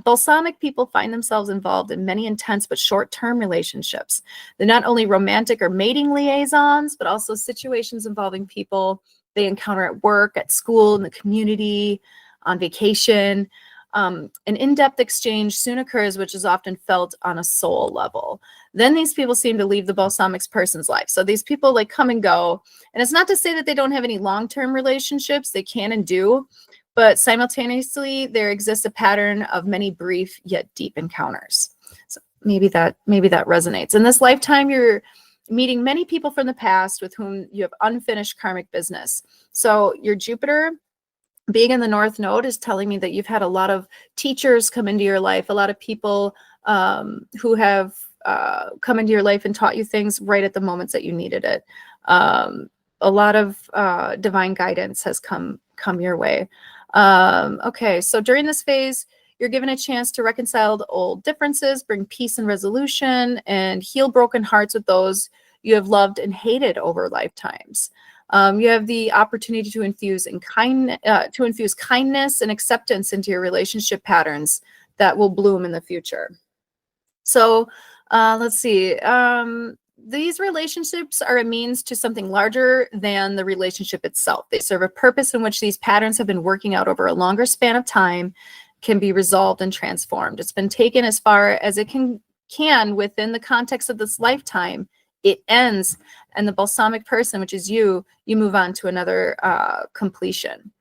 Balsamic people find themselves involved in many intense but short-term relationships. They're not only romantic or mating liaisons, but also situations involving people they encounter at work, at school, in the community, on vacation. An in-depth exchange soon occurs, which is often felt on a soul level. Then these people seem to leave the balsamic person's life. So these people like come and go. And it's not to say that they don't have any long-term relationships. They can and do. But simultaneously, there exists a pattern of many brief yet deep encounters. So maybe that resonates. In this lifetime, you're meeting many people from the past with whom you have unfinished karmic business. So your Jupiter being in the North Node is telling me that you've had a lot of teachers come into your life, a lot of people who have come into your life and taught you things right at the moments that you needed it. A lot of divine guidance has come your way. Okay, so during this phase, you're given a chance to reconcile the old differences, bring peace and resolution, and heal broken hearts with those you have loved and hated over lifetimes. You have the opportunity to infuse kindness and acceptance into your relationship patterns that will bloom in the future. So let's see. These relationships are a means to something larger than the relationship itself. They serve a purpose in which these patterns have been working out over a longer span of time, can be resolved and transformed. It's been taken as far as it can within the context of this lifetime. It ends, and the balsamic person, which is you move on to another completion.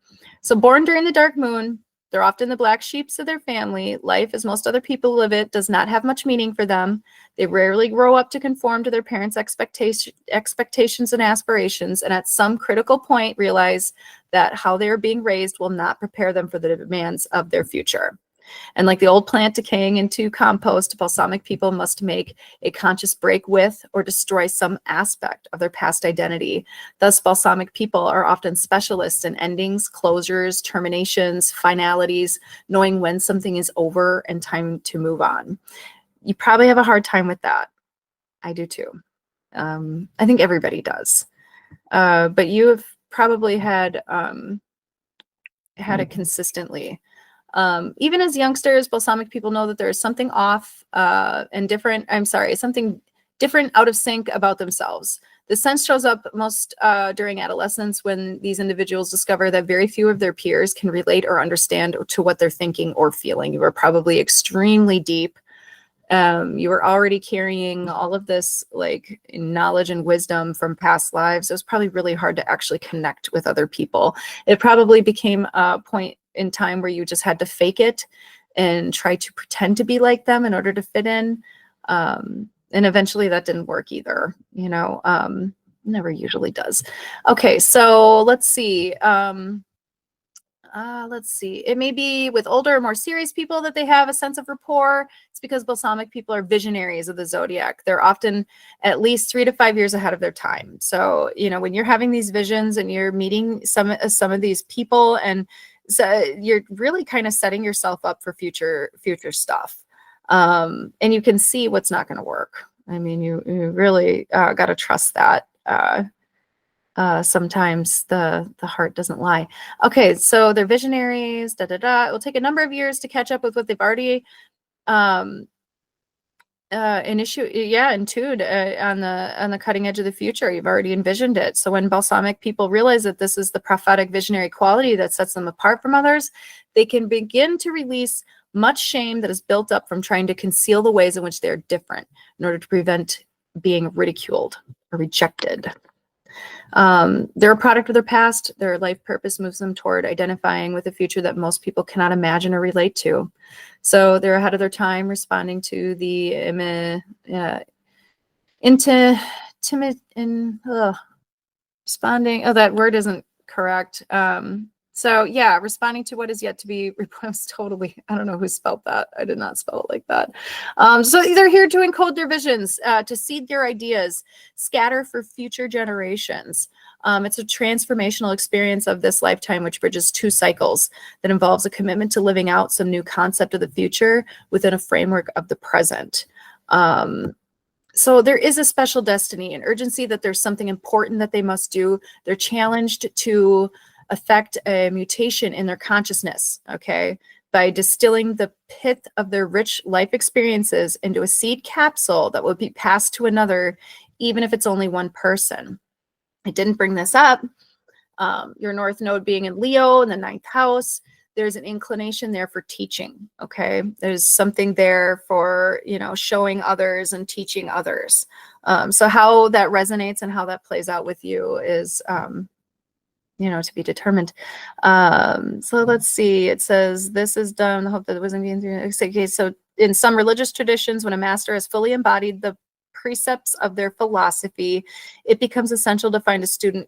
So born during the dark moon, they're often the black sheeps of their family. Life, as most other people live it, does not have much meaning for them. They rarely grow up to conform to their parents' expectations and aspirations, and at some critical point realize that how they are being raised will not prepare them for the demands of their future. And like the old plant decaying into compost, balsamic people must make a conscious break with or destroy some aspect of their past identity. Thus, balsamic people are often specialists in endings, closures, terminations, finalities, knowing when something is over and time to move on. You probably have a hard time with that. I do too. I think everybody does. But you have probably had it consistently. Even as youngsters, balsamic people know that there is something off and different. Something different, out of sync about themselves. The sense shows up most during adolescence, when these individuals discover that very few of their peers can relate or understand to what they're thinking or feeling. You are probably extremely deep You were already carrying all of this like knowledge and wisdom from past lives. It was probably really hard to actually connect with other people. It probably became a point in time where you just had to fake it and try to pretend to be like them in order to fit in. And eventually that didn't work either, you know, never usually does. Okay, so let's see. Let's see. It may be with older, more serious people that they have a sense of rapport. It's because balsamic people are visionaries of the zodiac. They're often at least 3 to 5 years ahead of their time. So, you know, when you're having these visions and you're meeting some of these people, and so you're really kind of setting yourself up for future stuff. And you can see what's not going to work. I mean, you really got to trust that. Sometimes the heart doesn't lie. Okay, so they're visionaries. It will take a number of years to catch up with what they've already intued on the cutting edge of the future. You've already envisioned it. So when balsamic people realize that this is the prophetic visionary quality that sets them apart from others, they can begin to release much shame that is built up from trying to conceal the ways in which they're different in order to prevent being ridiculed or rejected. They're a product of their past. Their life purpose moves them toward identifying with a future that most people cannot imagine or relate to. So they're ahead of their time, responding to the responding. Oh, that word isn't correct. So yeah, responding to what is yet to be totally, I don't know who spelled that. I did not spell it like that. So they're here to encode their visions, to seed their ideas, scatter for future generations. It's a transformational experience of this lifetime, which bridges 2 cycles that involves a commitment to living out some new concept of the future within a framework of the present. So there is a special destiny and urgency that there's something important that they must do. They're challenged to affect a mutation in their consciousness, okay, by distilling the pith of their rich life experiences into a seed capsule that will be passed to another, even if it's only one person. I didn't bring this up. Your North Node being in Leo in the 9th house, there's an inclination there for teaching, okay? There's something there for, you know, showing others and teaching others. So how that resonates and how that plays out with you is, you know, to be determined. So let's see. It says this is done. I hope that it wasn't being through. Okay, so in some religious traditions, when a master has fully embodied the precepts of their philosophy, it becomes essential to find a student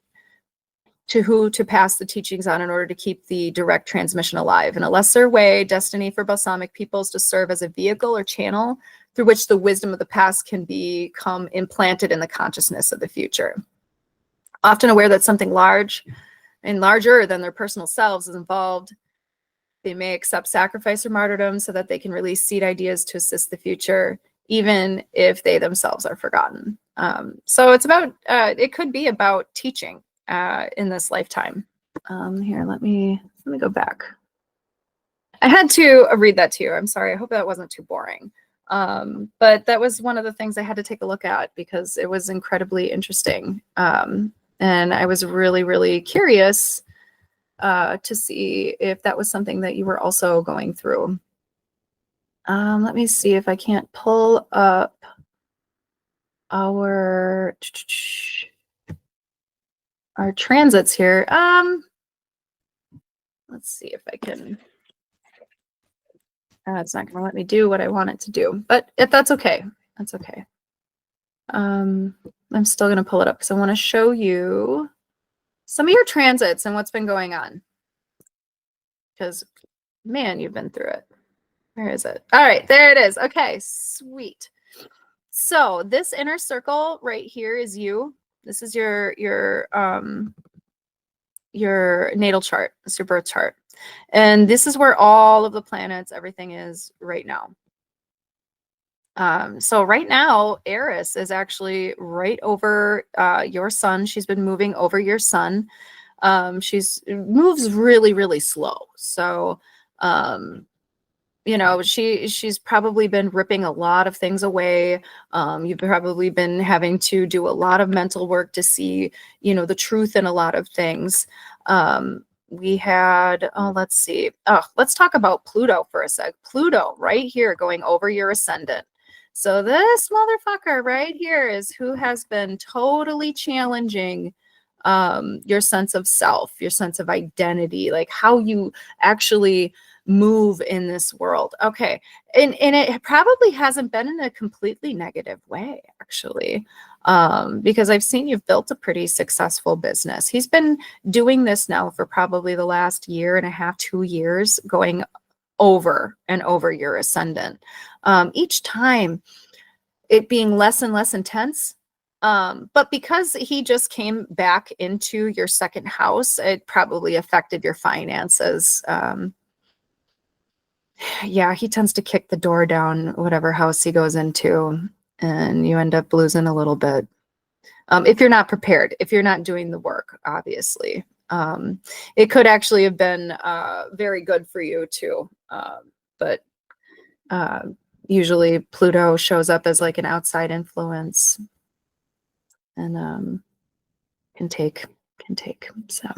to who to pass the teachings on in order to keep the direct transmission alive. In a lesser way, destiny for balsamic people is to serve as a vehicle or channel through which the wisdom of the past can become implanted in the consciousness of the future. Often aware that something large and larger than their personal selves is involved, they may accept sacrifice or martyrdom so that they can release seed ideas to assist the future, even if they themselves are forgotten. So it's about, it could be about teaching in this lifetime. Here, let me go back. I had to read that to you. I'm sorry. I hope that wasn't too boring. But that was one of the things I had to take a look at because it was incredibly interesting. And I was really, really curious to see if that was something that you were also going through. Let me see if I can't pull up our transits here. Let's see if I can. It's not going to let me do what I want it to do, but that's okay. That's okay. I'm still going to pull it up because I want to show you some of your transits and what's been going on. Because, man, you've been through it. Where is it? All right, there it is. Okay, sweet. So this inner circle right here is you. This is your natal chart. It's your birth chart. And this is where all of the planets, everything is right now. So right now, Eris is actually right over your sun. She's been moving over your sun. She's moves really, really slow. So, you know, she's probably been ripping a lot of things away. You've probably been having to do a lot of mental work to see, you know, the truth in a lot of things. We had, let's see. Let's talk about Pluto for a sec. Pluto right here going over your ascendant. So this motherfucker right here is who has been totally challenging your sense of self, your sense of identity, like how you actually move in this world. Okay. And it probably hasn't been in a completely negative way, actually, because I've seen you've built a pretty successful business. He's been doing this now for probably the last year and a half, 2 years, going over and over your ascendant. Each time it being less and less intense. But because he just came back into your second house, it probably affected your finances. Yeah, he tends to kick the door down whatever house he goes into, and you end up losing a little bit. If you're not prepared, if you're not doing the work, obviously. It could actually have been very good for you too. But usually Pluto shows up as like an outside influence and can take. So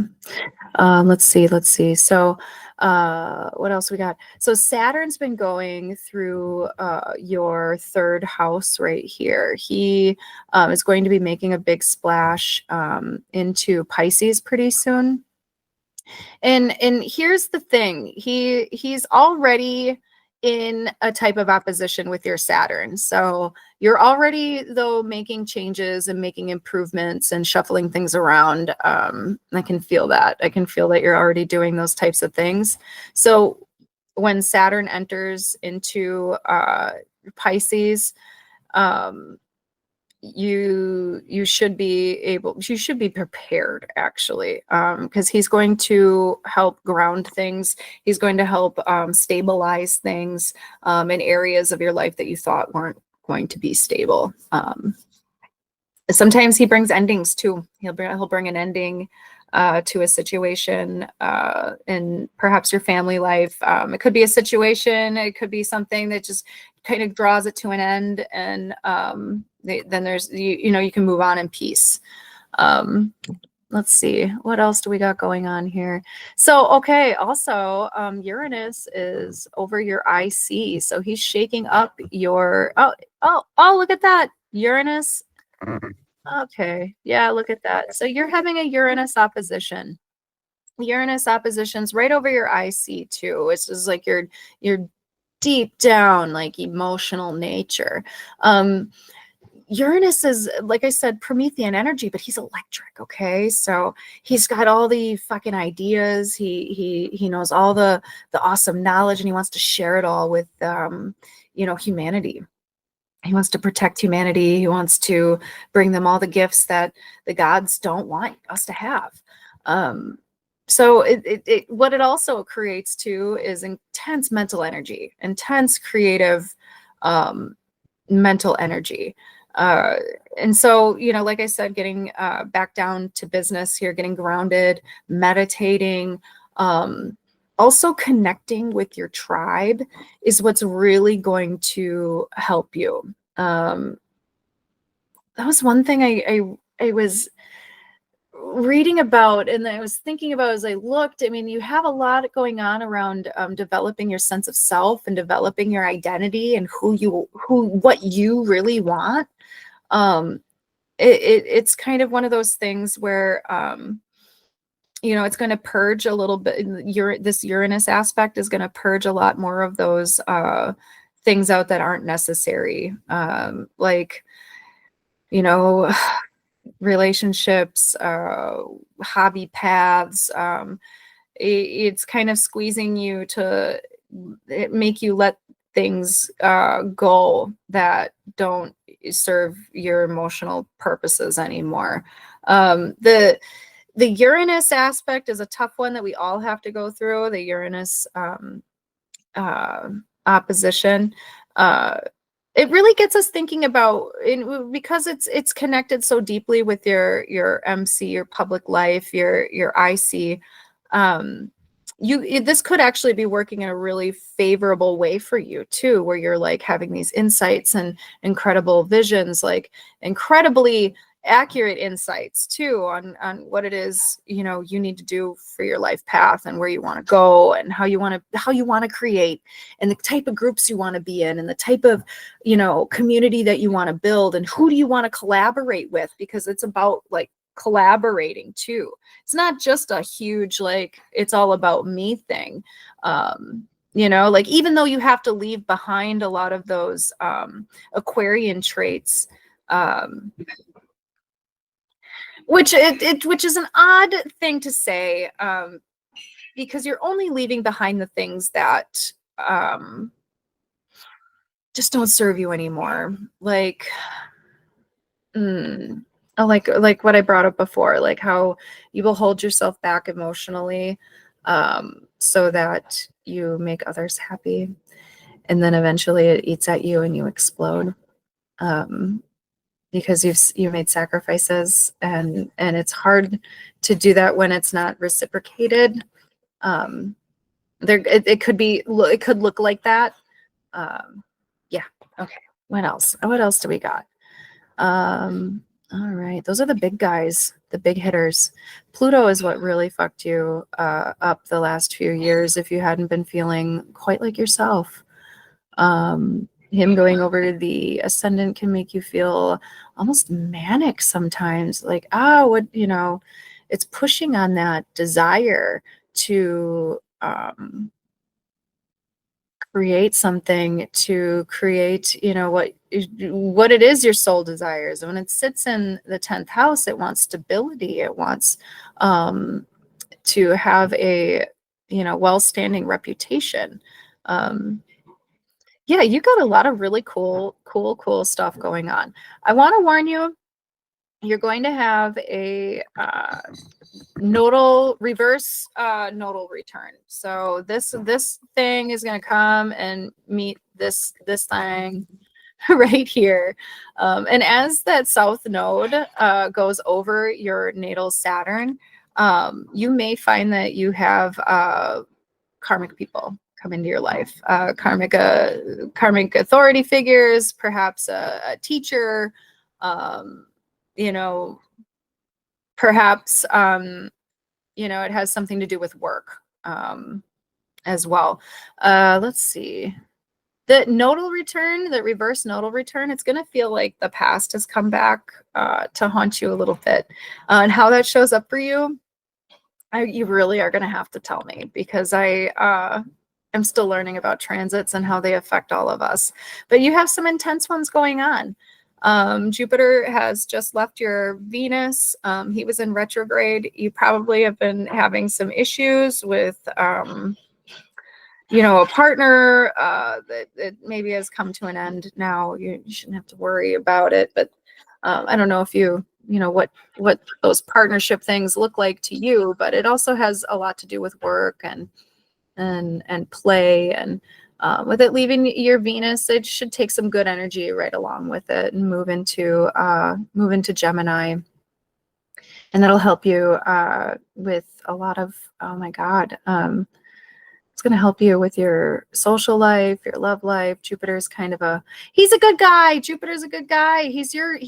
let's see. So what else we got? So Saturn's been going through your third house right here. He is going to be making a big splash into Pisces pretty soon. And here's the thing. He's already in a type of opposition with your Saturn. So you're already, though, making changes and making improvements and shuffling things around. I can feel that. I can feel that you're already doing those types of things. So when Saturn enters into Pisces, you should be prepared, actually, because he's going to help ground things. He's going to help stabilize things in areas of your life that you thought weren't going to be stable. Sometimes he brings endings too. He'll bring an ending to a situation in perhaps your family life. It could be a situation, it could be something that just kind of draws it to an end, and then there's you can move on in peace. Let's see, what else do we got going on here? So okay, also Uranus is over your IC, so he's shaking up your oh look at that, Uranus. Okay, yeah, look at that. So you're having a Uranus opposition. Uranus opposition's right over your IC too. It's just like your deep down, like, emotional nature. Uranus is, like I said, Promethean energy, but he's electric. Okay, so he's got all the fucking ideas. He knows all the awesome knowledge, and he wants to share it all with humanity. He wants to protect humanity. He wants to bring them all the gifts that the gods don't want us to have. So what it also creates too is intense mental energy, intense creative mental energy. And so, like I said, getting back down to business here, getting grounded, meditating, also connecting with your tribe is what's really going to help you. That was one thing I was reading about, and I was thinking about as I looked. I mean, you have a lot going on around developing your sense of self and developing your identity and what you really want. It's kind of one of those things where it's going to purge a little bit. This Uranus aspect is going to purge a lot more of those things out that aren't necessary, like relationships, hobby paths. It's kind of squeezing you to make you let things go that don't serve your emotional purposes anymore. The Uranus aspect is a tough one that we all have to go through. The Uranus opposition. It really gets us thinking about, because it's connected so deeply with your MC, your public life, your IC. This could actually be working in a really favorable way for you too, where you're like having these insights and incredible visions, like incredibly accurate insights too on what it is, you know, you need to do for your life path and where you want to go and how you want to create and the type of groups you want to be in and the type of, you know, community that you want to build and who do you want to collaborate with, because it's about like collaborating too. It's not just a huge like it's all about me thing. You know, like even though you have to leave behind a lot of those Aquarian traits, which is an odd thing to say, because you're only leaving behind the things that just don't serve you anymore. Like, like what I brought up before, like how you will hold yourself back emotionally, so that you make others happy, and then eventually it eats at you and you explode. Because you've made sacrifices, and it's hard to do that when it's not reciprocated. It could be, it could look like that. Yeah. Okay. What else do we got? All right, those are the big guys, the big hitters. Pluto is what really fucked you up the last few years if you hadn't been feeling quite like yourself. Him going over the ascendant can make you feel almost manic sometimes, like, what, you know, it's pushing on that desire to create something, to create, you know, what it is your soul desires. When it sits in the 10th house, it wants stability, it wants to have a, you know, well-standing reputation. Yeah, you got a lot of really cool stuff going on. I want to warn you, you're going to have a reverse nodal return. So this thing is going to come and meet this thing right here. And as that south node goes over your natal Saturn, you may find that you have karmic people come into your life, karmic authority figures, perhaps a teacher, you know, perhaps you know, it has something to do with work as well. Let's see. The nodal return, the reverse nodal return, it's going to feel like the past has come back to haunt you a little bit. And how that shows up for you, you really are going to have to tell me, because I am still learning about transits and how they affect all of us. But you have some intense ones going on. Jupiter has just left your Venus. He was in retrograde. You probably have been having some issues with, you know, a partner that maybe has come to an end now. You shouldn't have to worry about it. But I don't know if you know what those partnership things look like to you, but it also has a lot to do with work and play, and with it leaving your Venus, it should take some good energy right along with it and move into Gemini, and that'll help you with a lot of, oh my God, it's going to help you with your social life, your love life. Jupiter's kind of he's a good guy. Jupiter's a good guy. He's your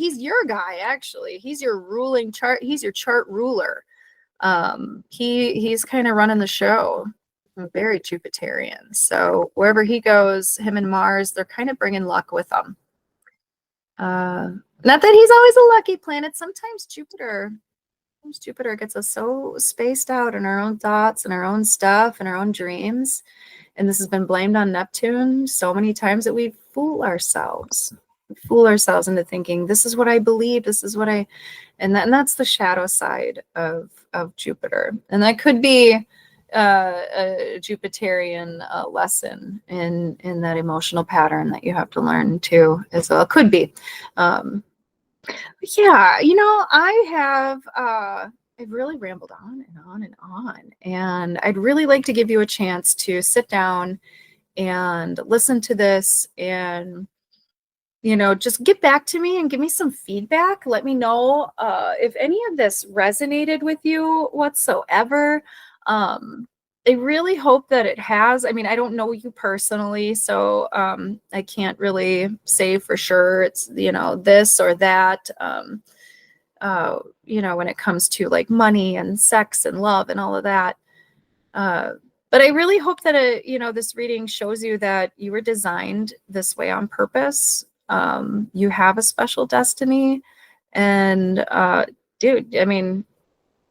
guy, actually. He's your ruling chart. He's your chart ruler. He's kind of running the show. Very Jupiterian. So wherever he goes, him and Mars, they're kind of bringing luck with them. Not that he's always a lucky planet. Sometimes Jupiter gets us so spaced out in our own thoughts and our own stuff and our own dreams. And this has been blamed on Neptune so many times that we fool ourselves into thinking, this is what I believe, this is what and that's the shadow side of Jupiter. And that could be a Jupiterian lesson in that emotional pattern that you have to learn too, as well. It could be. Yeah, you know, I've really rambled on and on and on, and I'd really like to give you a chance to sit down and listen to this, and, you know, just get back to me and give me some feedback. Let me know if any of this resonated with you whatsoever. I really hope that it has. I mean, I don't know you personally, so I can't really say for sure it's, you know, this or that. when it comes to like money and sex and love and all of that. But I really hope that this reading shows you that you were designed this way on purpose. You have a special destiny, and dude, I mean,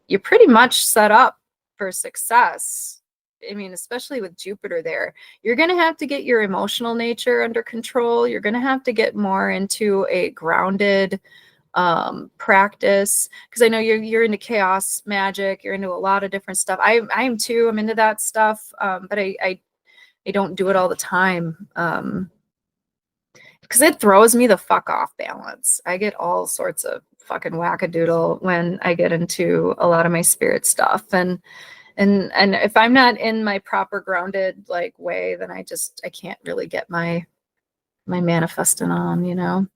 you're pretty much set up for success. I mean, especially with Jupiter there, you're going to have to get your emotional nature under control. You're going to have to get more into a grounded practice, because I know you're into chaos magic, you're into a lot of different stuff. I am too. I'm into that stuff, but I don't do it all the time, because it throws me the fuck off balance. I get all sorts of fucking wackadoodle when I get into a lot of my spirit stuff, and if I'm not in my proper grounded like way, then I can't really get my manifesting on.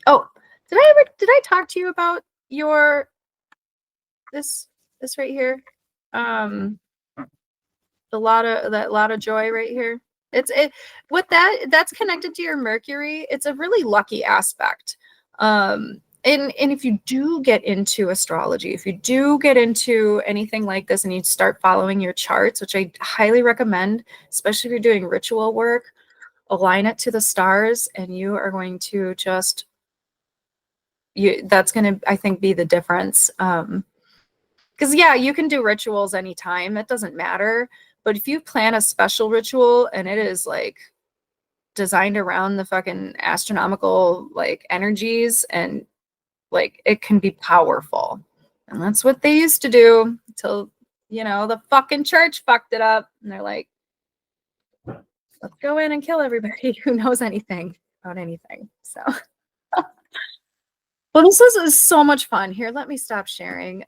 Oh, did I talk to you about this right here? That lot of joy right here. That's connected to your Mercury. It's a really lucky aspect. And if you do get into astrology, if you do get into anything like this and you start following your charts, which I highly recommend, especially if you're doing ritual work, align it to the stars, and you are going to that's going to, I think, be the difference. Because yeah, you can do rituals anytime. It doesn't matter. But if you plan a special ritual and it is like designed around the fucking astronomical like energies, and like it can be powerful. And that's what they used to do until, the fucking church fucked it up. And they're like, let's go in and kill everybody who knows anything about anything. So well, this is so much fun. Here, let me stop sharing.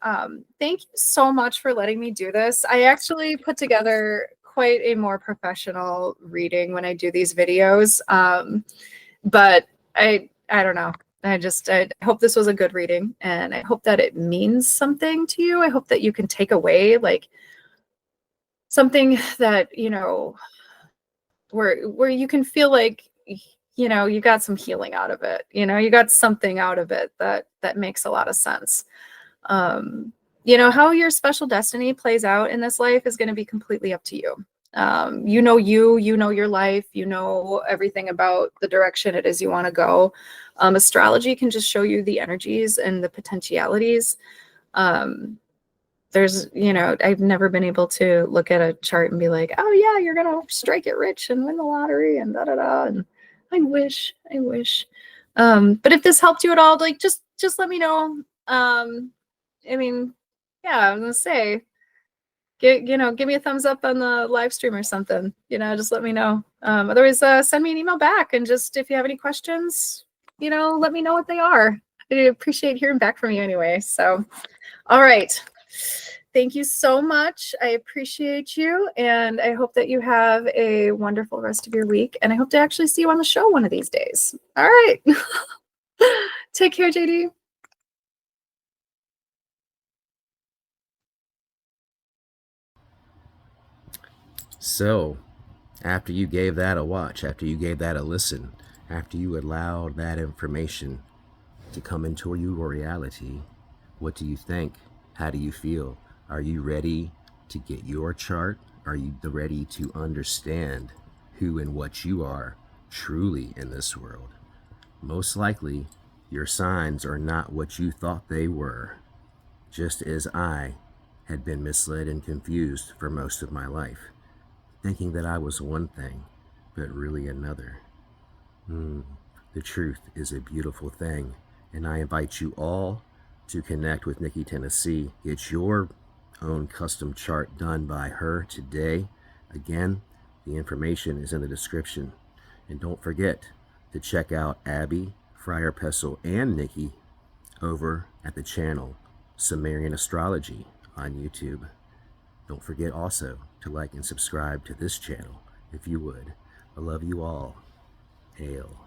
Thank you so much for letting me do this. I actually put together quite a more professional reading when I do these videos. But I don't know. I hope this was a good reading, and I hope that it means something to you. I hope that you can take away like something that, where you can feel like, you got some healing out of it. You got something out of it that makes a lot of sense. How your special destiny plays out in this life is going to be completely up to you. You know your life, everything about the direction it is you want to go. Astrology can just show you the energies and the potentialities. I've nenever been able to look at a chart and be like, oh yeah, you're gonna strike it rich and win the lottery and da da da. And I wish. But if this helped you at all, like just let me know. I mean, yeah, I'm gonna say, give me a thumbs up on the live stream or something. Just let me know. Otherwise, send me an email back, and just if you have any questions, let me know what they are. I appreciate hearing back from you anyway. So, all right. Thank you so much. I appreciate you, and I hope that you have a wonderful rest of your week, and I hope to actually see you on the show one of these days. All right. Take care, JD. So, after you gave that a watch, after you gave that a listen, after you allowed that information to come into your reality, what do you think? How do you feel? Are you ready to get your chart? Are you ready to understand who and what you are truly in this world? Most likely, your signs are not what you thought they were, just as I had been misled and confused for most of my life, thinking that I was one thing, but really another. The truth is a beautiful thing, and I invite you all to connect with Niki Tenn. Get your own custom chart done by her today. Again, the information is in the description. And don't forget to check out Abby, Friarpesel, and Niki over at the channel Sumerian Astrology on YouTube. Don't forget also to like and subscribe to this channel if you would. I love you all. Hail.